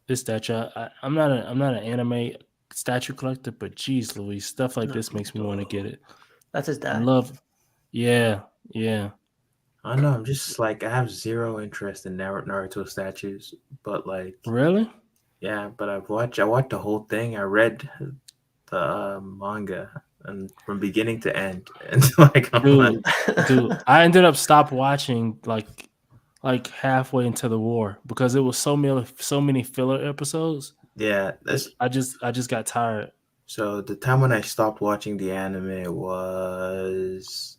This statue, I'm not an anime statue collector, but geez Louise, stuff like this makes me want to get it. That's his dad. Yeah. I know, I'm just like I have zero interest in Naruto statues, but like really? Yeah, but I watched the whole thing. I read the manga. And from beginning to end, and like dude, I ended up stopped watching like halfway into the war because it was so many filler episodes. Yeah, I just got tired. So the time when I stopped watching the anime was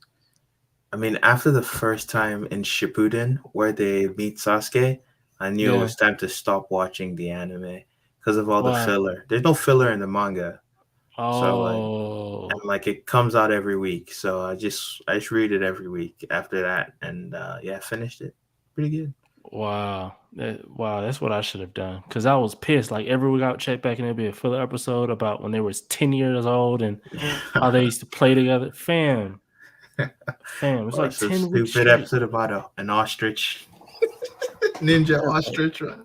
I mean, after the first time in Shippuden where they meet Sasuke, I knew it was time to stop watching the anime because of all the filler. There's no filler in the manga. So like it comes out every week. So I just read it every week after that, and finished it. Pretty good. Wow, that's what I should have done, because I was pissed. Like every week I would check back and there'd be a filler episode about when they was 10 years old and how they used to play together. Fam, it's like 10 weeks stupid episode about an ostrich. Ninja ostrich, right?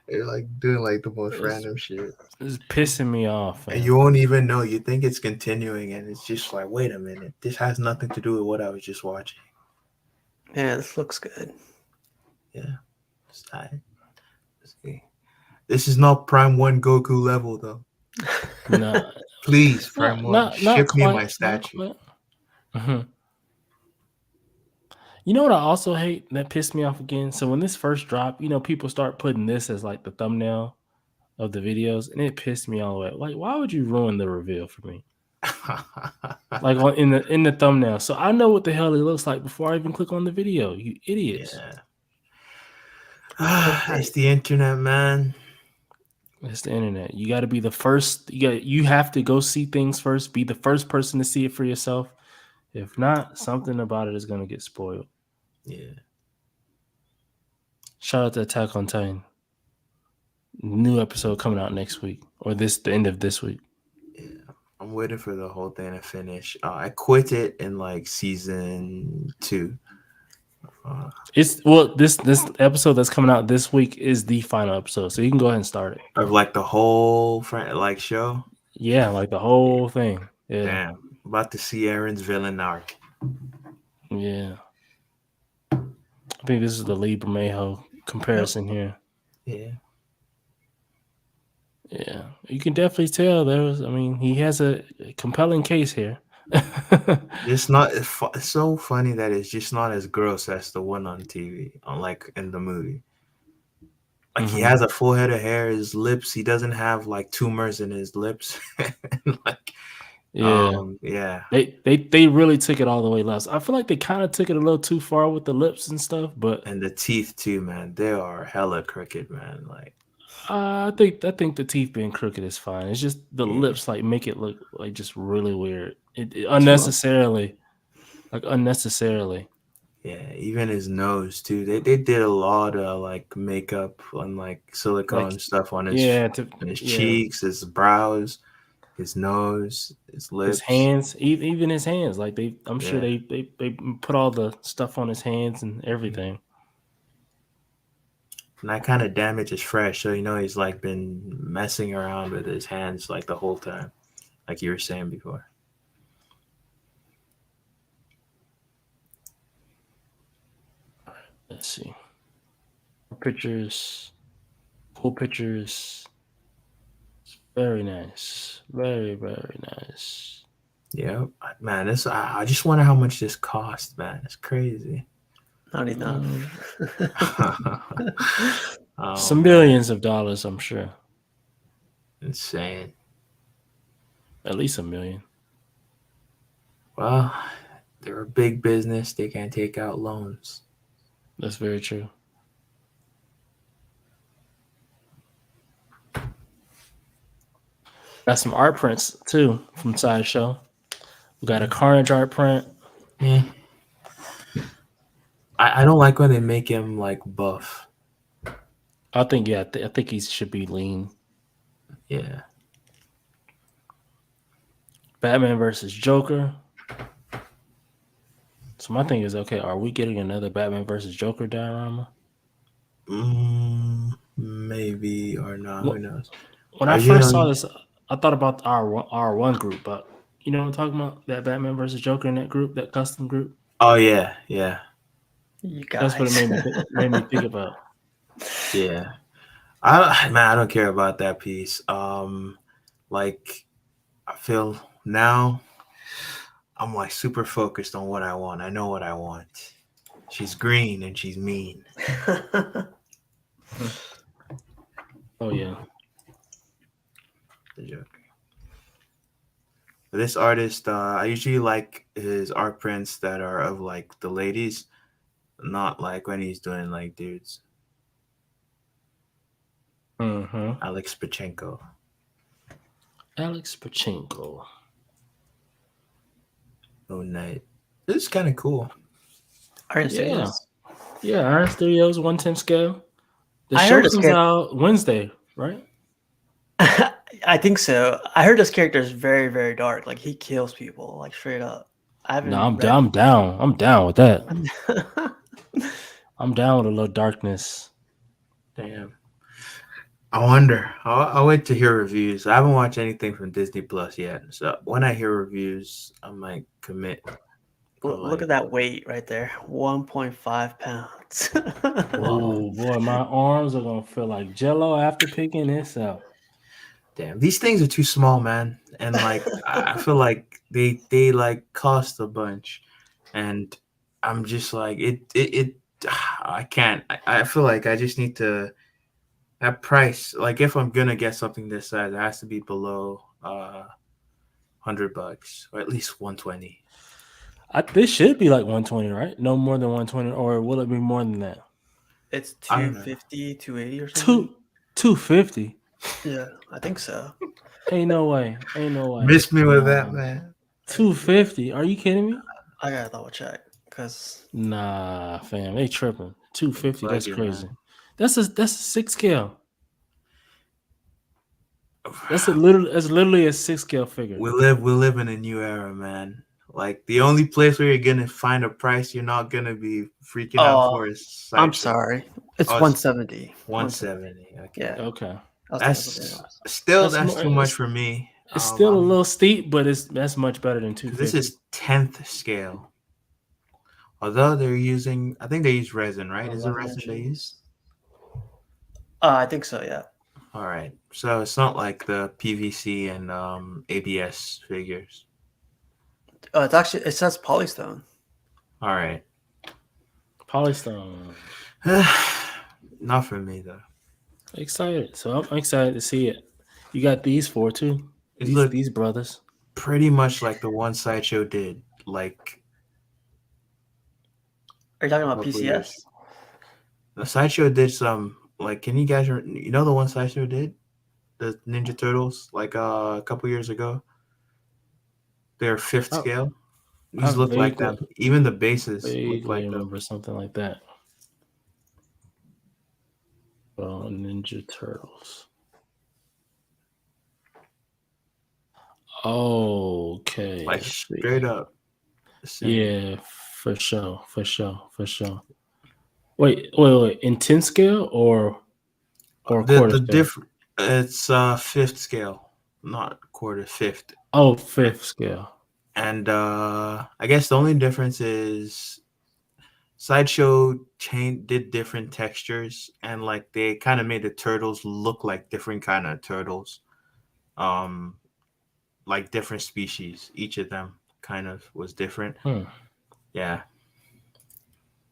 They're like doing like the most random shit. It's pissing me off, and you won't even know. You think it's continuing, and it's just like, wait a minute, this has nothing to do with what I was just watching. Yeah, this looks good. Yeah, let's see. This is not Prime 1 Goku level though. No, please, Prime 1, ship me my statue. Mm-hmm. You know what I also hate that pissed me off again? So when this first dropped, people start putting this as like the thumbnail of the videos, and it pissed me all the way. Like, why would you ruin the reveal for me? Like in the thumbnail, so I know what the hell it looks like before I even click on the video. You idiots! Yeah. It's the internet, man. It's the internet. You got to be the first. You have to go see things first. Be the first person to see it for yourself. If not, something about it is going to get spoiled. Yeah. Shout out to Attack on Titan. New episode coming out next week, or the end of this week. Yeah, I'm waiting for the whole thing to finish. I quit it in like season 2. This episode that's coming out this week is the final episode, so you can go ahead and start it. Of like the whole show. Yeah, like the whole thing. Yeah. Damn. About to see Aaron's villain arc. Yeah. I think this is the Lee Bermejo comparison here. Yeah. Yeah. You can definitely tell he has a compelling case here. It's so funny that it's just not as gross as the one on TV, unlike in the movie. Like he has a full head of hair, his lips, he doesn't have like tumors in his lips. Like yeah. They really took it all the way left. I feel like they kind of took it a little too far with the lips and stuff, and the teeth too, man. They are hella crooked, man. Like I think the teeth being crooked is fine. It's just the lips like make it look like just really weird. It unnecessarily. Yeah, even his nose too. They did a lot of like makeup and like silicone stuff on his cheeks, his brows, his nose, his lips, his hands, even his hands. Like I'm sure they put all the stuff on his hands and everything. And that kind of damage is fresh, so he's like been messing around with his hands like the whole time, like you were saying before. Let's see. Pictures, cool pictures. Very nice, very very nice. Yeah, man. I just wonder how much this cost, man. It's crazy. Not enough. Some millions of dollars, I'm sure. Insane. At least $1 million. Well, they're a big business. They can't take out loans. That's very true. Got some art prints too from Sideshow. We got a Carnage art print. Yeah. I don't like when they make him like buff. I think I think he should be lean. Yeah. Batman versus Joker. So my thing is, okay, are we getting another Batman versus Joker diorama? Maybe or not. Who knows? When I first saw this, I thought about our one group, but you know what I'm talking about? That Batman versus Joker in that group, that custom group. Oh yeah, yeah. You guys. That's what it made me think about. Yeah, I don't care about that piece. Like I feel now I'm like super focused on what I want. I know what I want. She's green and she's mean. Oh yeah. The Joker. This artist, I usually like his art prints that are of like the ladies, not like when he's doing like dudes. Alex Pachenko. Alex Pachenko. Oh, night. This is kind of cool. Iron Studios. Yeah, Iron Studios 110 scale. The I show heard comes out Wednesday, right? I think so. I heard this character is very, very dark. Like he kills people, like straight up. I haven't. No, I'm down. I'm down with that. I'm down with a little darkness. Damn. I wonder. I'll wait to hear reviews. I haven't watched anything from Disney Plus yet, so when I hear reviews, I might commit. Look at that weight right there, 1.5 pounds. Oh boy, my arms are gonna feel like Jello after picking this up. Damn, these things are too small, man, and like I feel like they like cost a bunch, and I'm just like it. I can't. I feel like I just need to. That price, like if I'm gonna get something this size, it has to be below $100 or at least 120. This should be like 120, right? No more than 120, or will it be more than that? It's 250, 280 or something. 250. Yeah, I think so. Ain't no way. Miss me with that, man. 250. Are you kidding me? I gotta double check because nah, fam, they tripping. 250. That's crazy. Man. That's a 6 scale. That's literally a 6 scale figure. We live in a new era, man. Like the only place where you're gonna find a price you're not gonna be freaking out for is I'm sorry. It's 170. 170. Okay. Yeah. Okay. That's too much for me. It's still a little steep, but that's much better than 250. This is 10th scale. Although they're using, I think they use resin, right? Is it resin they use? I think so, yeah. All right. So it's not like the PVC and ABS figures. It says polystone. All right. Polystone. Not for me though. Excited. So I'm excited to see it. You got these 4 too. These brothers. Pretty much like the one Sideshow did. Like. Are you talking about PCS? The Sideshow did some. Like, can you guys? You know the one Sideshow did, the Ninja Turtles, like a couple years ago. They're 5th scale. These look like that. Even the bases look like them. Remember something like that. Well, Ninja Turtles. Okay. Like straight up. Yeah, for sure. Wait. In 10 scale or quarter scale? It's 5th scale, not quarter, 5th. Oh, 5th scale. And I guess the only difference is Sideshow did different textures, and like they kind of made the turtles look like different kind of turtles, like different species. Each of them kind of was different. Yeah,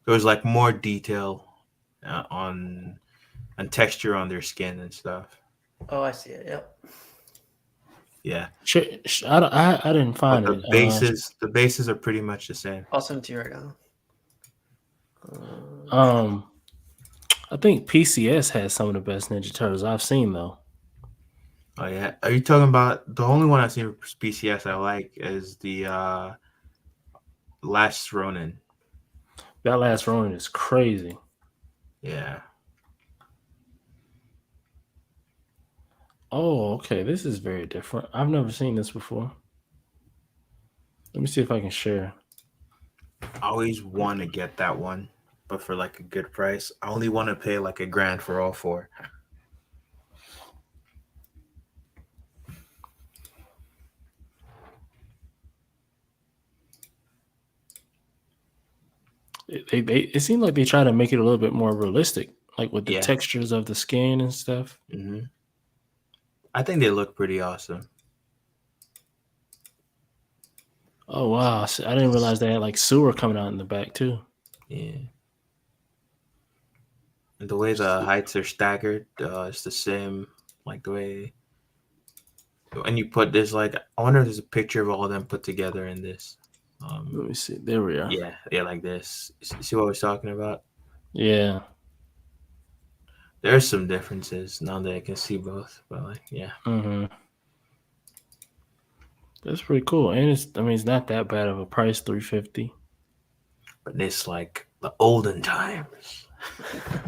there was like more detail on texture on their skin and stuff. Oh, I see it. Yep. Yeah. I didn't find it. The bases are pretty much the same. I'll send it to you right now. I think PCS has some of the best Ninja Turtles I've seen though. Oh yeah. Are you talking about the only one I've seen for PCS I like is the Last Ronin. That Last Ronin is crazy. Yeah. Oh, okay. This is very different. I've never seen this before. Let me see if I can share. I always want to get that one, but for like a good price. I only want to pay like $1,000 for all 4. It seemed like they try to make it a little bit more realistic, like with the textures of the skin and stuff. Mm-hmm. I think they look pretty awesome. Oh wow! I didn't realize they had like sewer coming out in the back too. Yeah. And the way the heights are staggered, it's the same, like the way when you put this, like, I wonder if there's a picture of all of them put together in this. Let me see. There we are. Yeah, like this. See what I was talking about? Yeah. There's some differences now that I can see both, but like, yeah. Mm-hmm. That's pretty cool, and it's not that bad of a price, $350. But it's like the olden times.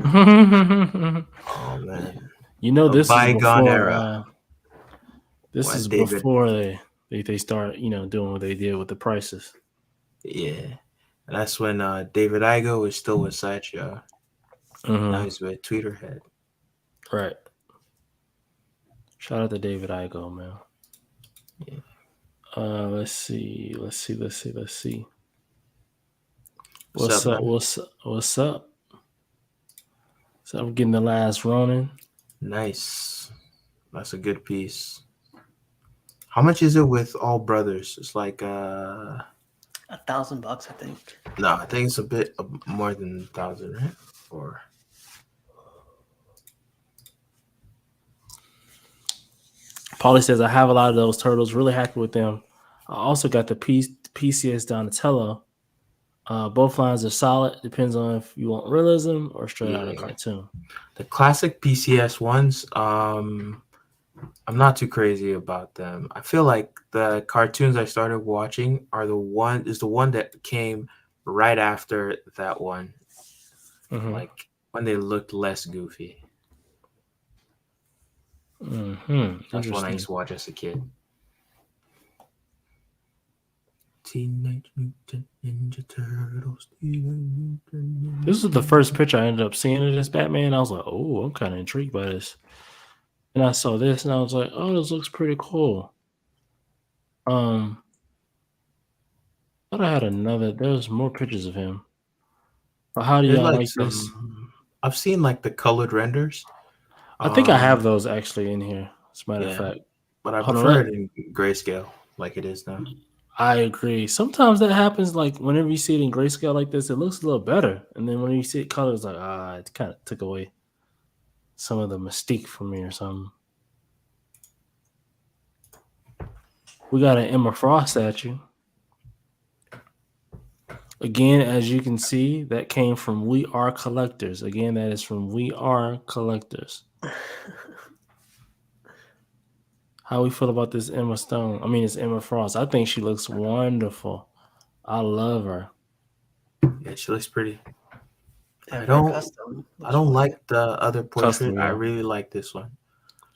Oh man, this is bygone before era. This is before they start doing what they did with the prices. Yeah, that's when David Igo was still with Sideshow. Now he's with Tweeterhead. Right. Shout out to David Igo, man. Yeah. Let's see. What's up? So I'm getting the last Ronin. Nice. That's a good piece. How much is it with All Brothers? It's like $1,000, I think. No, I think it's a bit more than 1,000, right? Or Paulie says I have a lot of those turtles. Really happy with them. I also got the PCS Donatello. Both lines are solid. Depends on if you want realism or straight out of cartoon. The classic PCS ones, I'm not too crazy about them. I feel like the cartoons I started watching the one that came right after that one. Mm-hmm. Like when they looked less goofy. Mm-hmm. That's one I used to watch as a kid. Teenage Mutant Ninja Turtles. This was the first picture I ended up seeing of this Batman. I was like, oh, I'm kind of intrigued by this. And I saw this and I was like, oh, this looks pretty cool. Thought I had there's more pictures of him. But how do y'all like this? I've seen like the colored renders. I think I have those actually in here, as a matter of fact. But I prefer it in grayscale like it is now. I agree. Sometimes that happens, like whenever you see it in grayscale like this, it looks a little better. And then when you see it color, it's like, it kind of took away some of the mystique from me or something. We got an Emma Frost statue. Again, as you can see, that came from We Are Collectors. Again, that is from We Are Collectors. How we feel about this Emma Stone? I mean, it's Emma Frost. I think she looks wonderful. I love her. Yeah, she looks pretty. Yeah, I don't like the other portrait. Custom, yeah. I really like this one.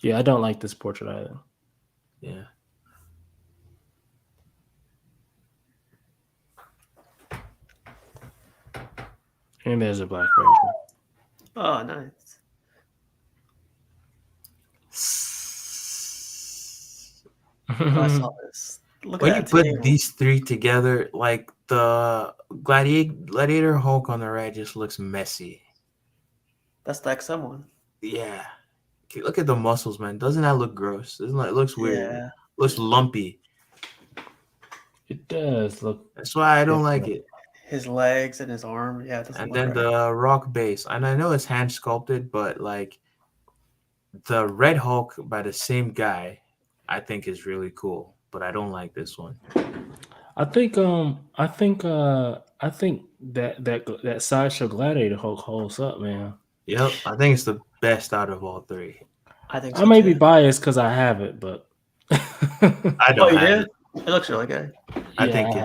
Yeah, I don't like this portrait either. Yeah. And there's a black version. Oh, nice. I saw this. When you put these three together, like the Gladiator Hulk on the right just looks messy. That's the XM one. Yeah. Look at the muscles, man. Doesn't that look gross? It looks weird. Yeah. It looks lumpy. It does look. That's why I don't like it. His legs and his arm, yeah. And then the rock base, and I know it's hand sculpted, but like the Red Hulk by the same guy, I think is really cool. But I don't like this one. I think that Sideshow Gladiator Hulk holds up, man. Yep, I think it's the best out of all three. I think so I may be biased because I have it, but I don't have it. It looks really good. I think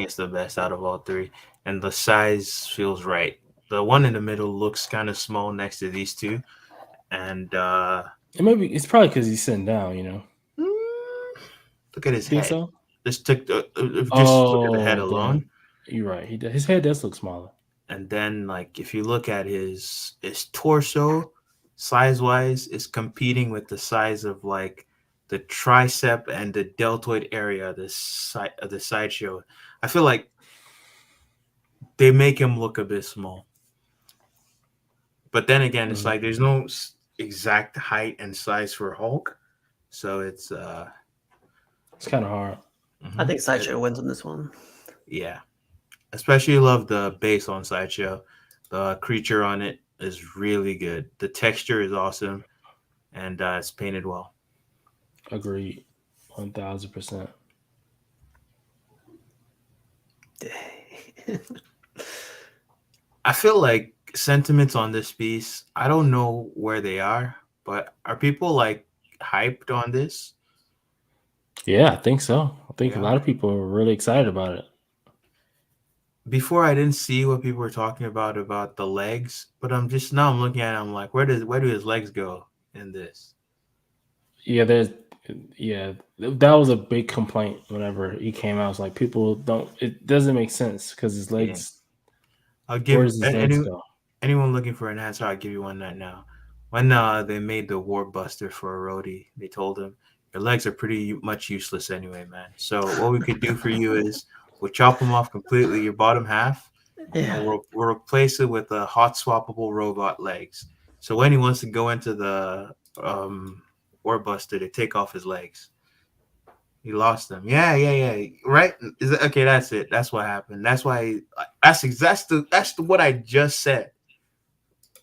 it's the best out of all three, and the size feels right. The one in the middle looks kind of small next to these two, and it's probably because he's sitting down, you know. Look at his head. So? Just look at the head alone. You're right. His head does look smaller. And then, like, if you look at his torso, size-wise, is competing with the size of like the tricep and the deltoid area of the Sideshow. I feel like they make him look a bit small. But then again, it's like there's no exact height and size for Hulk, so it's kind of hard. I think Sideshow wins on this one. Yeah, especially love the base on Sideshow. The creature on it is really good. The texture is awesome, and it's painted well. Agreed. 1000%. I feel like sentiments on this piece, I don't know where they are, but are people like hyped on this? Yeah, I think so. I think a Yeah. lot of people are really excited about it. Before I didn't see what people were talking about the legs, but I'm looking at it, I'm like, where do his legs go in this? Yeah, that was a big complaint whenever he came out. It's like it doesn't make sense because his legs. I'll Where give does his legs go? anyone looking for an answer. I'll give you one right now. When they made the Warp Buster for Rhodey, they told him your legs are pretty much useless anyway, man. So what we could do for you is we'll chop them off completely, your bottom half, and we'll replace it with a hot swappable robot legs. So when he wants to go into the Warp Buster, they take off his legs. He lost them. Yeah. Right? Is it okay? That's it. That's what happened. That's why. That's what I just said.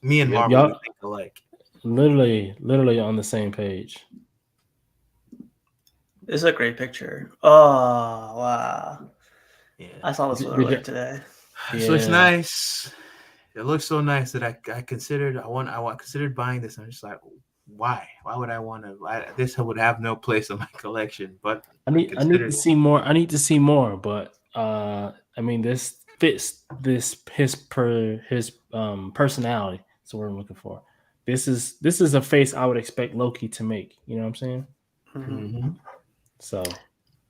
Me and Marvel, we think alike. Literally on the same page. This is a great picture. Oh wow! Yeah, I saw this earlier today. This looks nice. It looks so nice that I considered buying this. I'm just like, why? Why would I want to? This would have no place in my collection. But I need to see more. I need to see more. But I mean, this fits his personality. That's what I'm looking for. This is a face I would expect Loki to make. You know what I'm saying? Mm-hmm. So,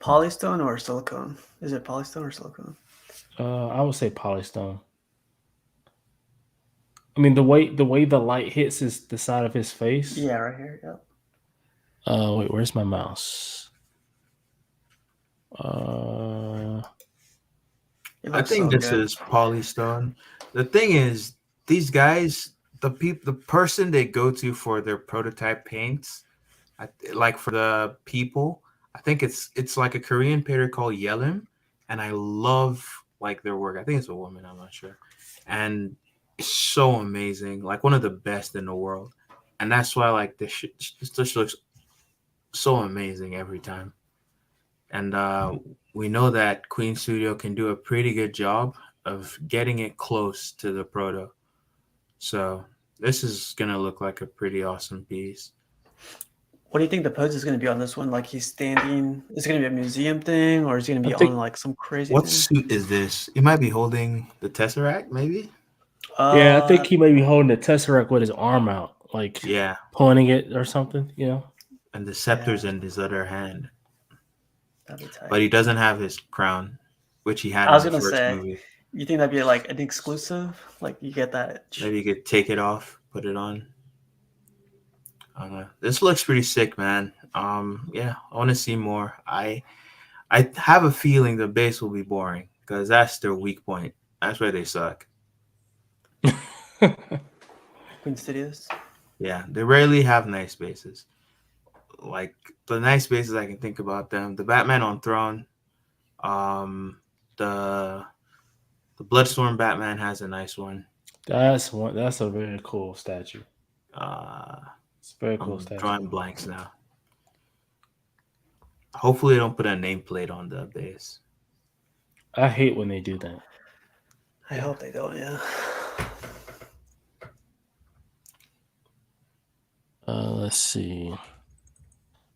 polystone or silicone? Is it polystone or silicone? I would say polystone. I mean, the way the light hits the side of his face. Yeah, right here. Yep. Wait, where's my mouse? I think this is polystone. The thing is, these guys, the person they go to for their prototype paints, like for the people, I think it's like a Korean painter called Yelim, and I love like their work. I think it's a woman, I'm not sure, and it's so amazing, like one of the best in the world, and that's why like this just looks so amazing every time. And we know that Queen Studio can do a pretty good job of getting it close to the proto. So this is gonna look like a pretty awesome piece. What do you think the pose is going to be on this one? Like he's standing. Is it going to be a museum thing, or is it going to be on like some crazy? What suit is this? He might be holding the Tesseract, maybe. Yeah, I think he may be holding the Tesseract with his arm out, like pointing it or something. You know. And the scepter's in his other hand. That'd be tight. But he doesn't have his crown, which he had in the first movie. You think that'd be like an exclusive? Like you get that? Maybe you could take it off, put it on. This looks pretty sick, man. Yeah, I want to see more. I have a feeling the base will be boring because that's their weak point. That's where they suck. Queen Studios. Yeah, they rarely have nice bases. Like the nice bases I can think about them. The Batman on Throne. The Bloodstorm Batman has a nice one. That's a very cool statue. It's a very cool statue. Drawing blanks now. Hopefully they don't put a nameplate on the base. I hate when they do that. I hope they don't, yeah. Let's see.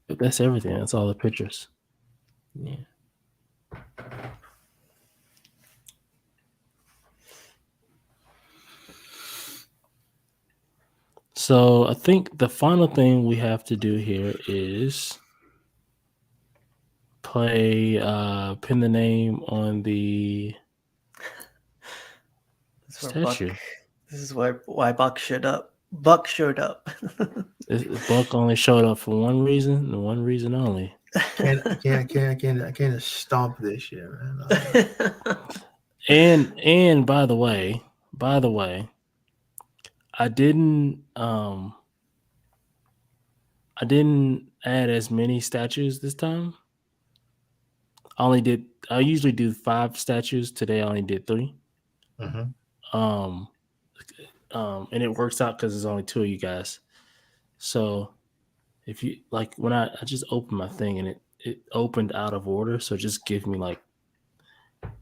That's everything. That's all the pictures. Yeah. So I think the final thing we have to do here is pin the name on the statue. This is why Buck showed up. Buck showed up. Buck only showed up for one reason and one reason only. I can't stomp this shit, man. And by the way, I didn't add as many statues this time. I usually do 5 statues. Today I only did 3. Mm-hmm. And it works out because there's only 2 of you guys. So if you like, when I just opened my thing and it opened out of order. So just give me like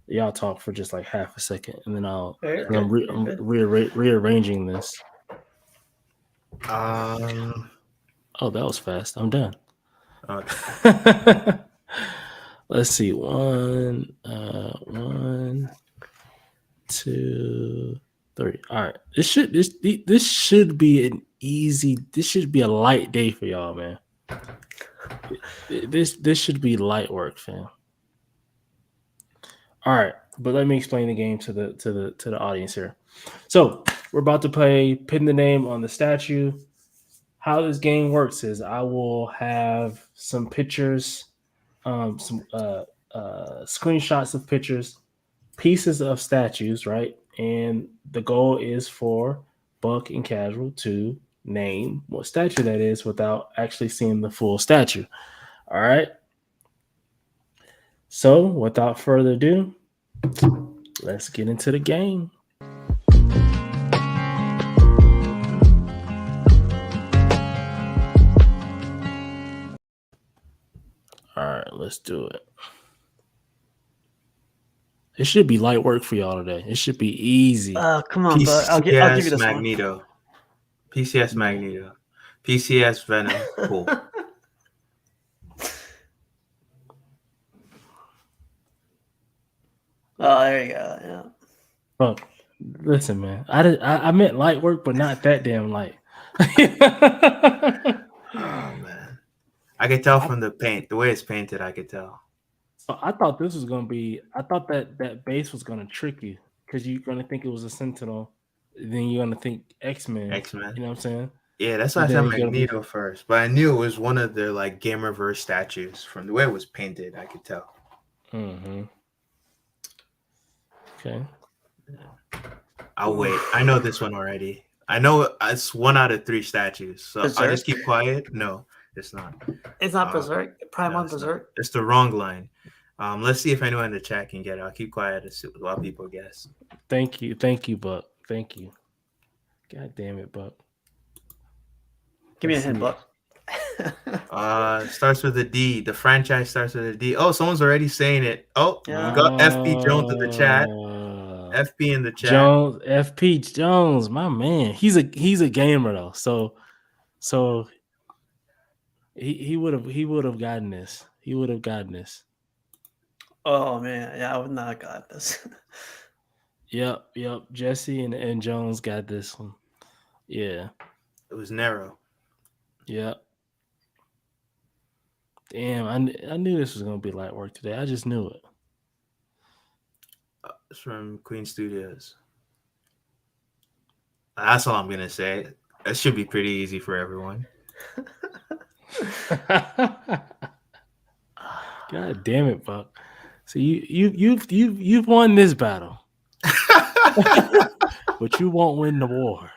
y'all talk for just like half a second, and then I'm rearranging this. Oh, that was fast. I'm done. Let's see. 1, 2, 3. All right. This should be an easy. This should be a light day for y'all, man. This should be light work, fam. All right, but let me explain the game to the audience here. So we're about to play pin the name on the statue. How this game works is I will have some pictures, some screenshots of pictures, pieces of statues, right? And the goal is for Buck and Casual to name what statue that is without actually seeing the full statue. All right. So without further ado, let's get into the game. All right, let's do it. It should be light work for y'all today. It should be easy. Come on, but I'll give you this Magneto. one. PCS Magneto. PCS Venom. Cool. Oh, there you go. Yeah. Bro, listen, man. I meant light work, but not that damn light. Oh man, I could tell from the paint, the way it's painted. I could tell. So I thought this was gonna be. I thought that base was gonna trick you because you're gonna think it was a Sentinel, then you're gonna think X-Men. X-Men. You know what I'm saying? Yeah, that's why I said Magneto first, but I knew it was one of their like Gamerverse statues from the way it was painted. I could tell. Mm-hmm. Okay. I'll wait. I know this one already. I know it's 1 out of 3 statues, so Berserk? I'll just keep quiet. No, it's not. It's not Berserk. Prime on it's Berserk. not. It's the wrong line. Let's see if anyone in the chat can get it. I'll keep quiet while people guess. Thank you, Buck. Thank you. God damn it, Buck. Give me a hint, Buck. Starts with a D. The franchise starts with a D. Oh, someone's already saying it. Oh, Yeah. we got FP Jones in the chat. FP in the chat. Jones, FP Jones, my man. He's a gamer though. So he would have gotten this. He would have gotten this. Oh man, yeah, I would not have got this. Yep. Jesse and Jones got this one. Yeah. It was narrow. Yep. Damn, I knew this was gonna be light work today. I just knew it. It's from Queen Studios. That's all I'm gonna say. It should be pretty easy for everyone. God damn it, Buck. So you've won this battle, but you won't win the war.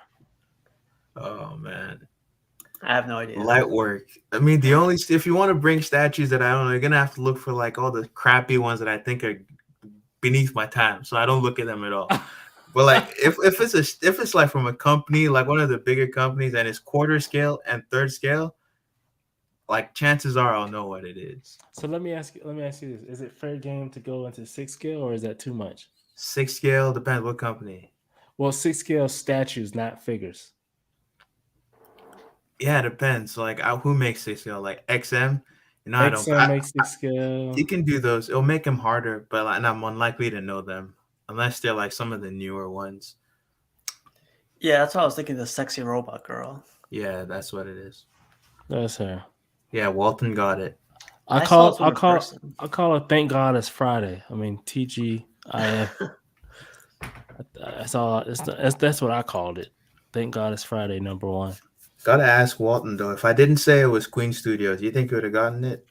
Oh man, I have no idea. Light work. I mean, if you want to bring statues that I don't know, you're gonna have to look for like all the crappy ones that I think are beneath my time, so I don't look at them at all. But like if it's like from a company, like one of the bigger companies, and it's quarter scale and third scale, like chances are I'll know what it is. So let me ask you this: is it fair game to go into 6 scale, or is that too much? 6 scale depends what company. Well, 6 scale statues, not figures. Yeah, it depends. Like who makes 6 scale? Like XM. You know, XM makes 6 scale. You can do those. It'll make them harder, but like, I'm unlikely to know them unless they're like some of the newer ones. Yeah, that's what I was thinking. The sexy robot girl. Yeah, that's what it is. That's her. Yeah, Walton got it. I call it. Thank God it's Friday. I mean TGIF. That's all. That's what I called it. Thank God it's Friday. Number 1. Gotta ask Walton though. If I didn't say it was Queen Studios, you think he would have gotten it?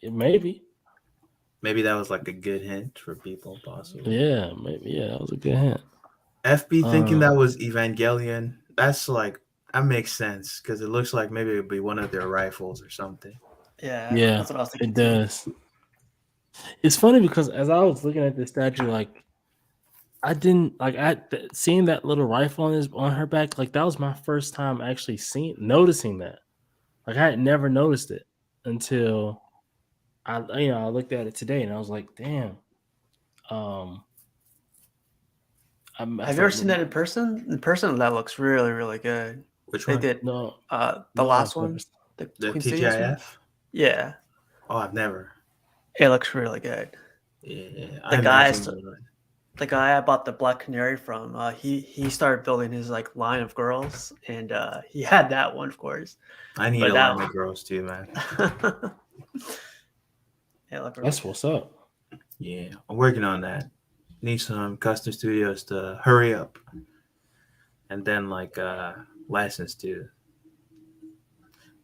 Maybe. Maybe that was like a good hint for people, possibly. Yeah, maybe. Yeah, that was a good hint. FB thinking that was Evangelion. That's like that makes sense because it looks like maybe it would be one of their rifles or something. Yeah, that's what I was thinking. It does. It's funny because as I was looking at the statue, like I didn't like seeing that little rifle on her back. Like that was my first time actually noticing that. Like I had never noticed it until I looked at it today and I was like, damn. I've never seen that in person. In person, that looks really, really good. Which They one? did No, the last one, the Queen City one? TGIF? Yeah. Oh, I've never. It looks really good. Yeah, The guy I bought the Black Canary from, he started building his like line of girls, and he had that one, of course. I need a line of girls too, man. That's what's up. Yeah, I'm working on that. Need some custom studios to hurry up, and then like license too.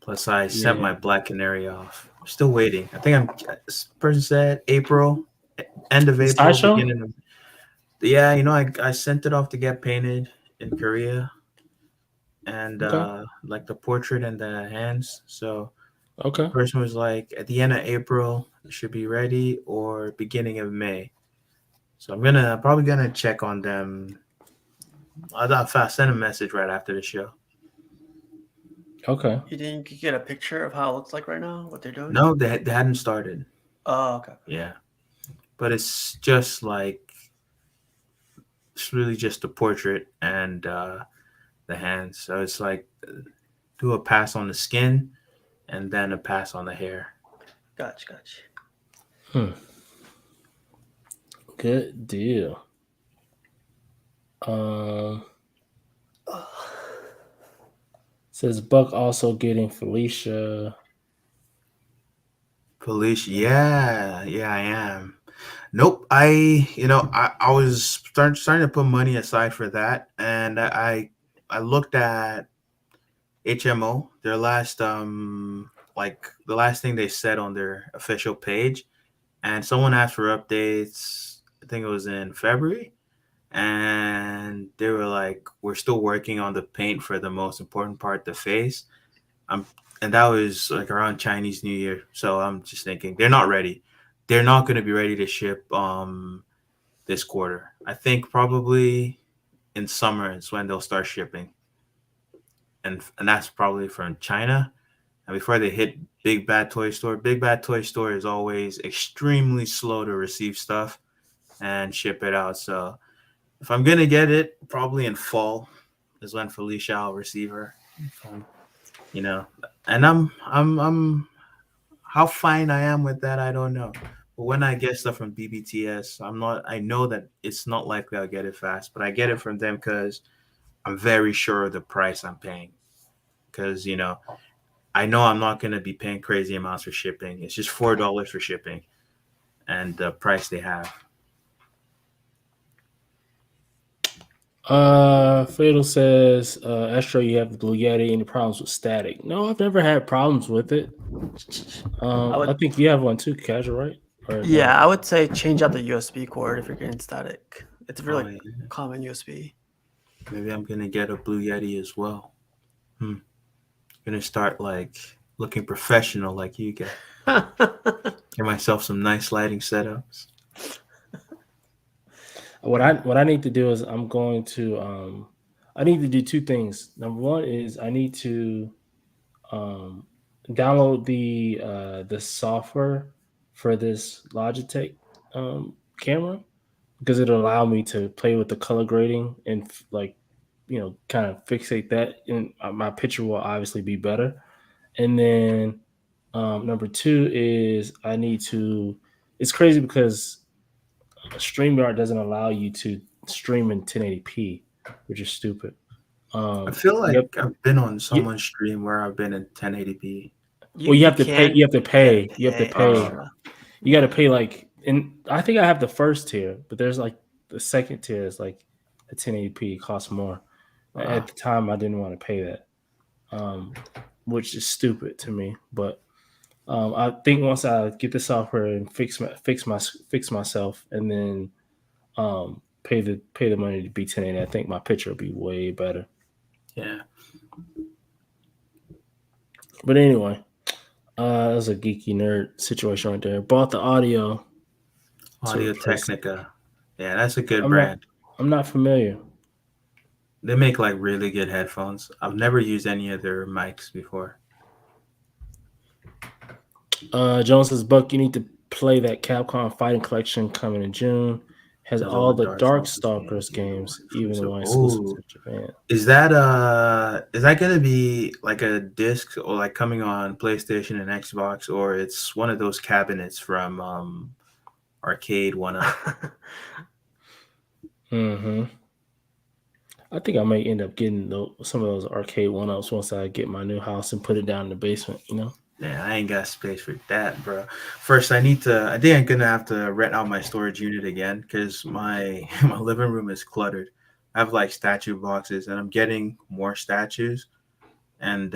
Plus, I sent my Black Canary off. I'm still waiting. I think this person said April, end of April, beginning of. Yeah, I sent it off to get painted in Korea, and like the portrait and the hands. So, the person was like, at the end of April, it should be ready, or beginning of May. So I'm probably gonna check on them. I'll send a message right after the show. Okay. You didn't get a picture of how it looks like right now? What they're doing? No, they hadn't started. Oh, okay. Yeah, but it's just like it's really just the portrait and the hands. So it's like do a pass on the skin and then a pass on the hair. Gotcha. Good deal. Says Buck also getting Felicia. Yeah, I am. Nope. I was starting to put money aside for that, and I looked at HMO, their last like the last thing they said on their official page, and someone asked for updates. I think it was in February, and they were like, "We're still working on the paint for the most important part, the face." And that was like around Chinese New Year, so I'm just thinking they're not ready. They're not going to be ready to ship this quarter. I think probably in summer is when they'll start shipping, and that's probably from China. And before they hit Big Bad Toy Store is always extremely slow to receive stuff and ship it out. So if I'm gonna get it, probably in fall is when Felicia will receive her. And I'm how fine I am with that, I don't know. But when I get stuff from BBTS, I know that it's not likely I'll get it fast, but I get it from them because I'm very sure of the price I'm paying. Because I know I'm not going to be paying crazy amounts for shipping. It's just $4 for shipping and the price they have. Fatal says, Astro, you have the Blue Yeti. Any problems with static? No, I've never had problems with it. I think you have one too, Casual, right? Yeah, I would say change out the USB cord if you're getting static. It's a really common USB. Maybe I'm gonna get a Blue Yeti as well. Gonna start like looking professional like you get. Get myself some nice lighting setups. What I need to do is I'm going to I need to do two things. Number one is I need to download the software for this Logitech camera because it'll allow me to play with the color grading and kind of fixate that, and my picture will obviously be better. And then number two is I need to. It's crazy because StreamYard doesn't allow you to stream in 1080p, which is stupid. I feel like I've been on someone's stream where I've been in 1080p. You have to pay. You have to pay. You got to pay and I think I have the first tier, but there's like the second tier is like a 1080p. It costs more. At the time, I didn't want to pay that, which is stupid to me. But I think once I get the software and fix myself, and then pay the money to be 1080, I think my picture will be way better. Yeah. But anyway, that was a geeky nerd situation right there. Bought the Audio Technica. Yeah, that's a good brand. I'm not familiar. They make like really good headphones. I've never used any of their mics before. Jones says, Buck, you need to play that Capcom Fighting Collection coming in June. Has all the Darkstalkers games, even the one exclusive to Japan. Is that gonna be like a disc or like coming on PlayStation and Xbox, or it's one of those cabinets from Arcade 1UP? Mm-hmm. I think I may end up getting some of those Arcade 1UPs once I get my new house and put it down in the basement, you know? Yeah, I ain't got space for that, bro. First, I think I'm gonna have to rent out my storage unit again because my living room is cluttered. I have like statue boxes, and I'm getting more statues, and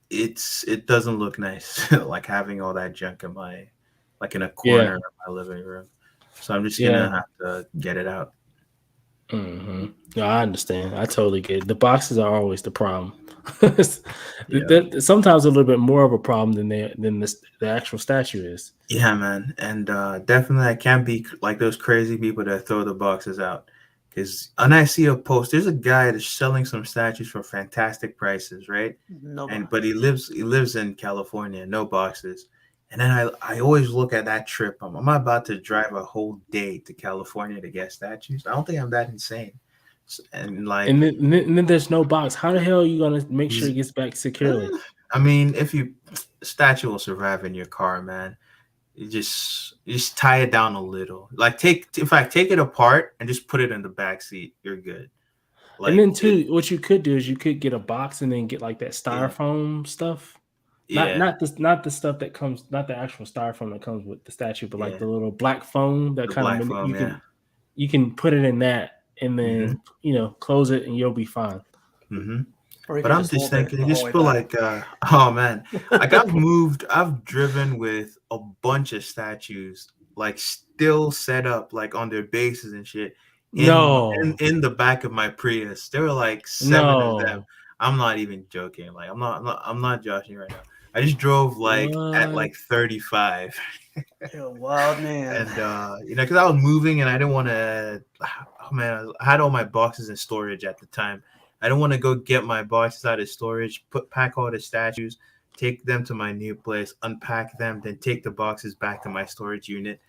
it doesn't look nice, like having all that junk in in a corner of my living room. So I'm just gonna have to get it out. Mm-hmm. No, I understand. I totally get it. The boxes are always the problem. Sometimes a little bit more of a problem than the actual statue is. Yeah, man, and definitely I can't be like those crazy people that throw the boxes out. Because when I see a post, there's a guy that's selling some statues for fantastic prices, right? But he lives in California, no boxes. And then I always look at that trip. I'm about to drive a whole day to California to get statues. I don't think I'm that insane. And then there's no box. How the hell are you gonna make sure it gets back securely? I mean, statue will survive in your car, man. You just tie it down a little. Like take it apart and just put it in the back seat. You're good. And then too, what you could do is you could get a box and then get like that styrofoam stuff. Not the stuff that comes, not the actual styrofoam that comes with the statue, but like the little black foam that kind of you can put it in that and then close it and you'll be fine. Mm-hmm. But I'm just thinking, I just feel like, oh man, like I've driven with a bunch of statues, like still set up like on their bases and shit. In the back of my Prius, there were like 7 of them. I'm not even joking. Like I'm not joshing right now. I just drove at like 35. You're a wild man. And because I was moving and I didn't want to. Oh man, I had all my boxes in storage at the time. I don't want to go get my boxes out of storage, pack all the statues, take them to my new place, unpack them, then take the boxes back to my storage unit.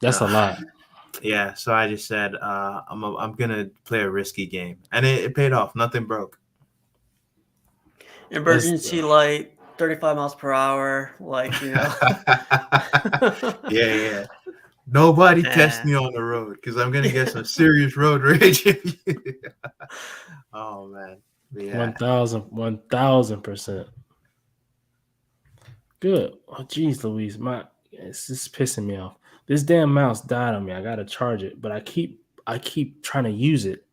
That's a lot. Yeah, so I just said I'm gonna play a risky game, and it paid off. Nothing broke. Emergency light, 35 miles per hour, Yeah. Nobody test me on the road because I'm gonna get some serious road rage. Oh man, yeah. 1000%. Good. Oh geez, Louise, it's just pissing me off. This damn mouse died on me. I gotta charge it, but I keep trying to use it,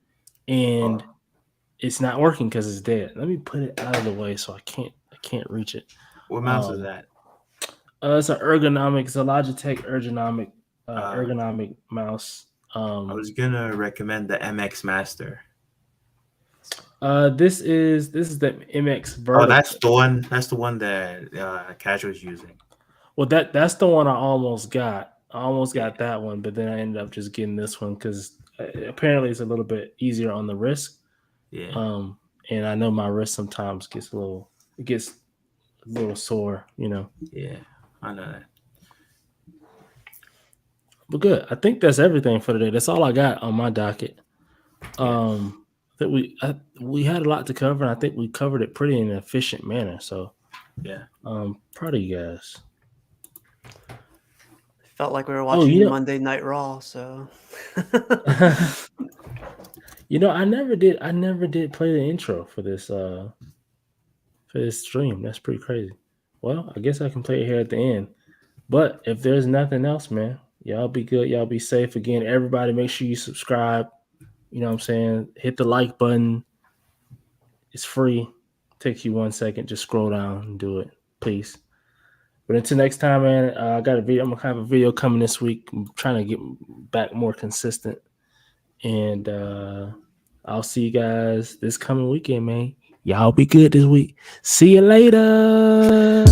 and it's not working because it's dead. Let me put it out of the way so I can't reach it. What mouse is that? It's an ergonomic. It's a Logitech ergonomic mouse. I was gonna recommend the MX Master. This is the MX Vertical. Oh, that's the one. That's the one that Casual's using. Well, that's the one I almost got. I almost got that one, but then I ended up just getting this one because apparently it's a little bit easier on the wrist. Yeah. And I know my wrist sometimes gets a little sore, Yeah, I know that. But good. I think that's everything for today. That's all I got on my docket. That we had a lot to cover, and I think we covered it pretty in an efficient manner. So yeah, proud of you guys. Felt like we were watching Monday Night Raw. So I never did play the intro for this stream. That's pretty crazy. Well, I guess I can play it here at the end. But if there's nothing else, man, y'all be good. Y'all be safe. Again, everybody make sure you subscribe. You know what I'm saying? Hit the like button. It's free. Takes you 1 second. Just scroll down and do it, please. But until next time, man, I got a video. I'm going to have a video coming this week. I'm trying to get back more consistent. And I'll see you guys this coming weekend, man. Y'all be good this week. See you later.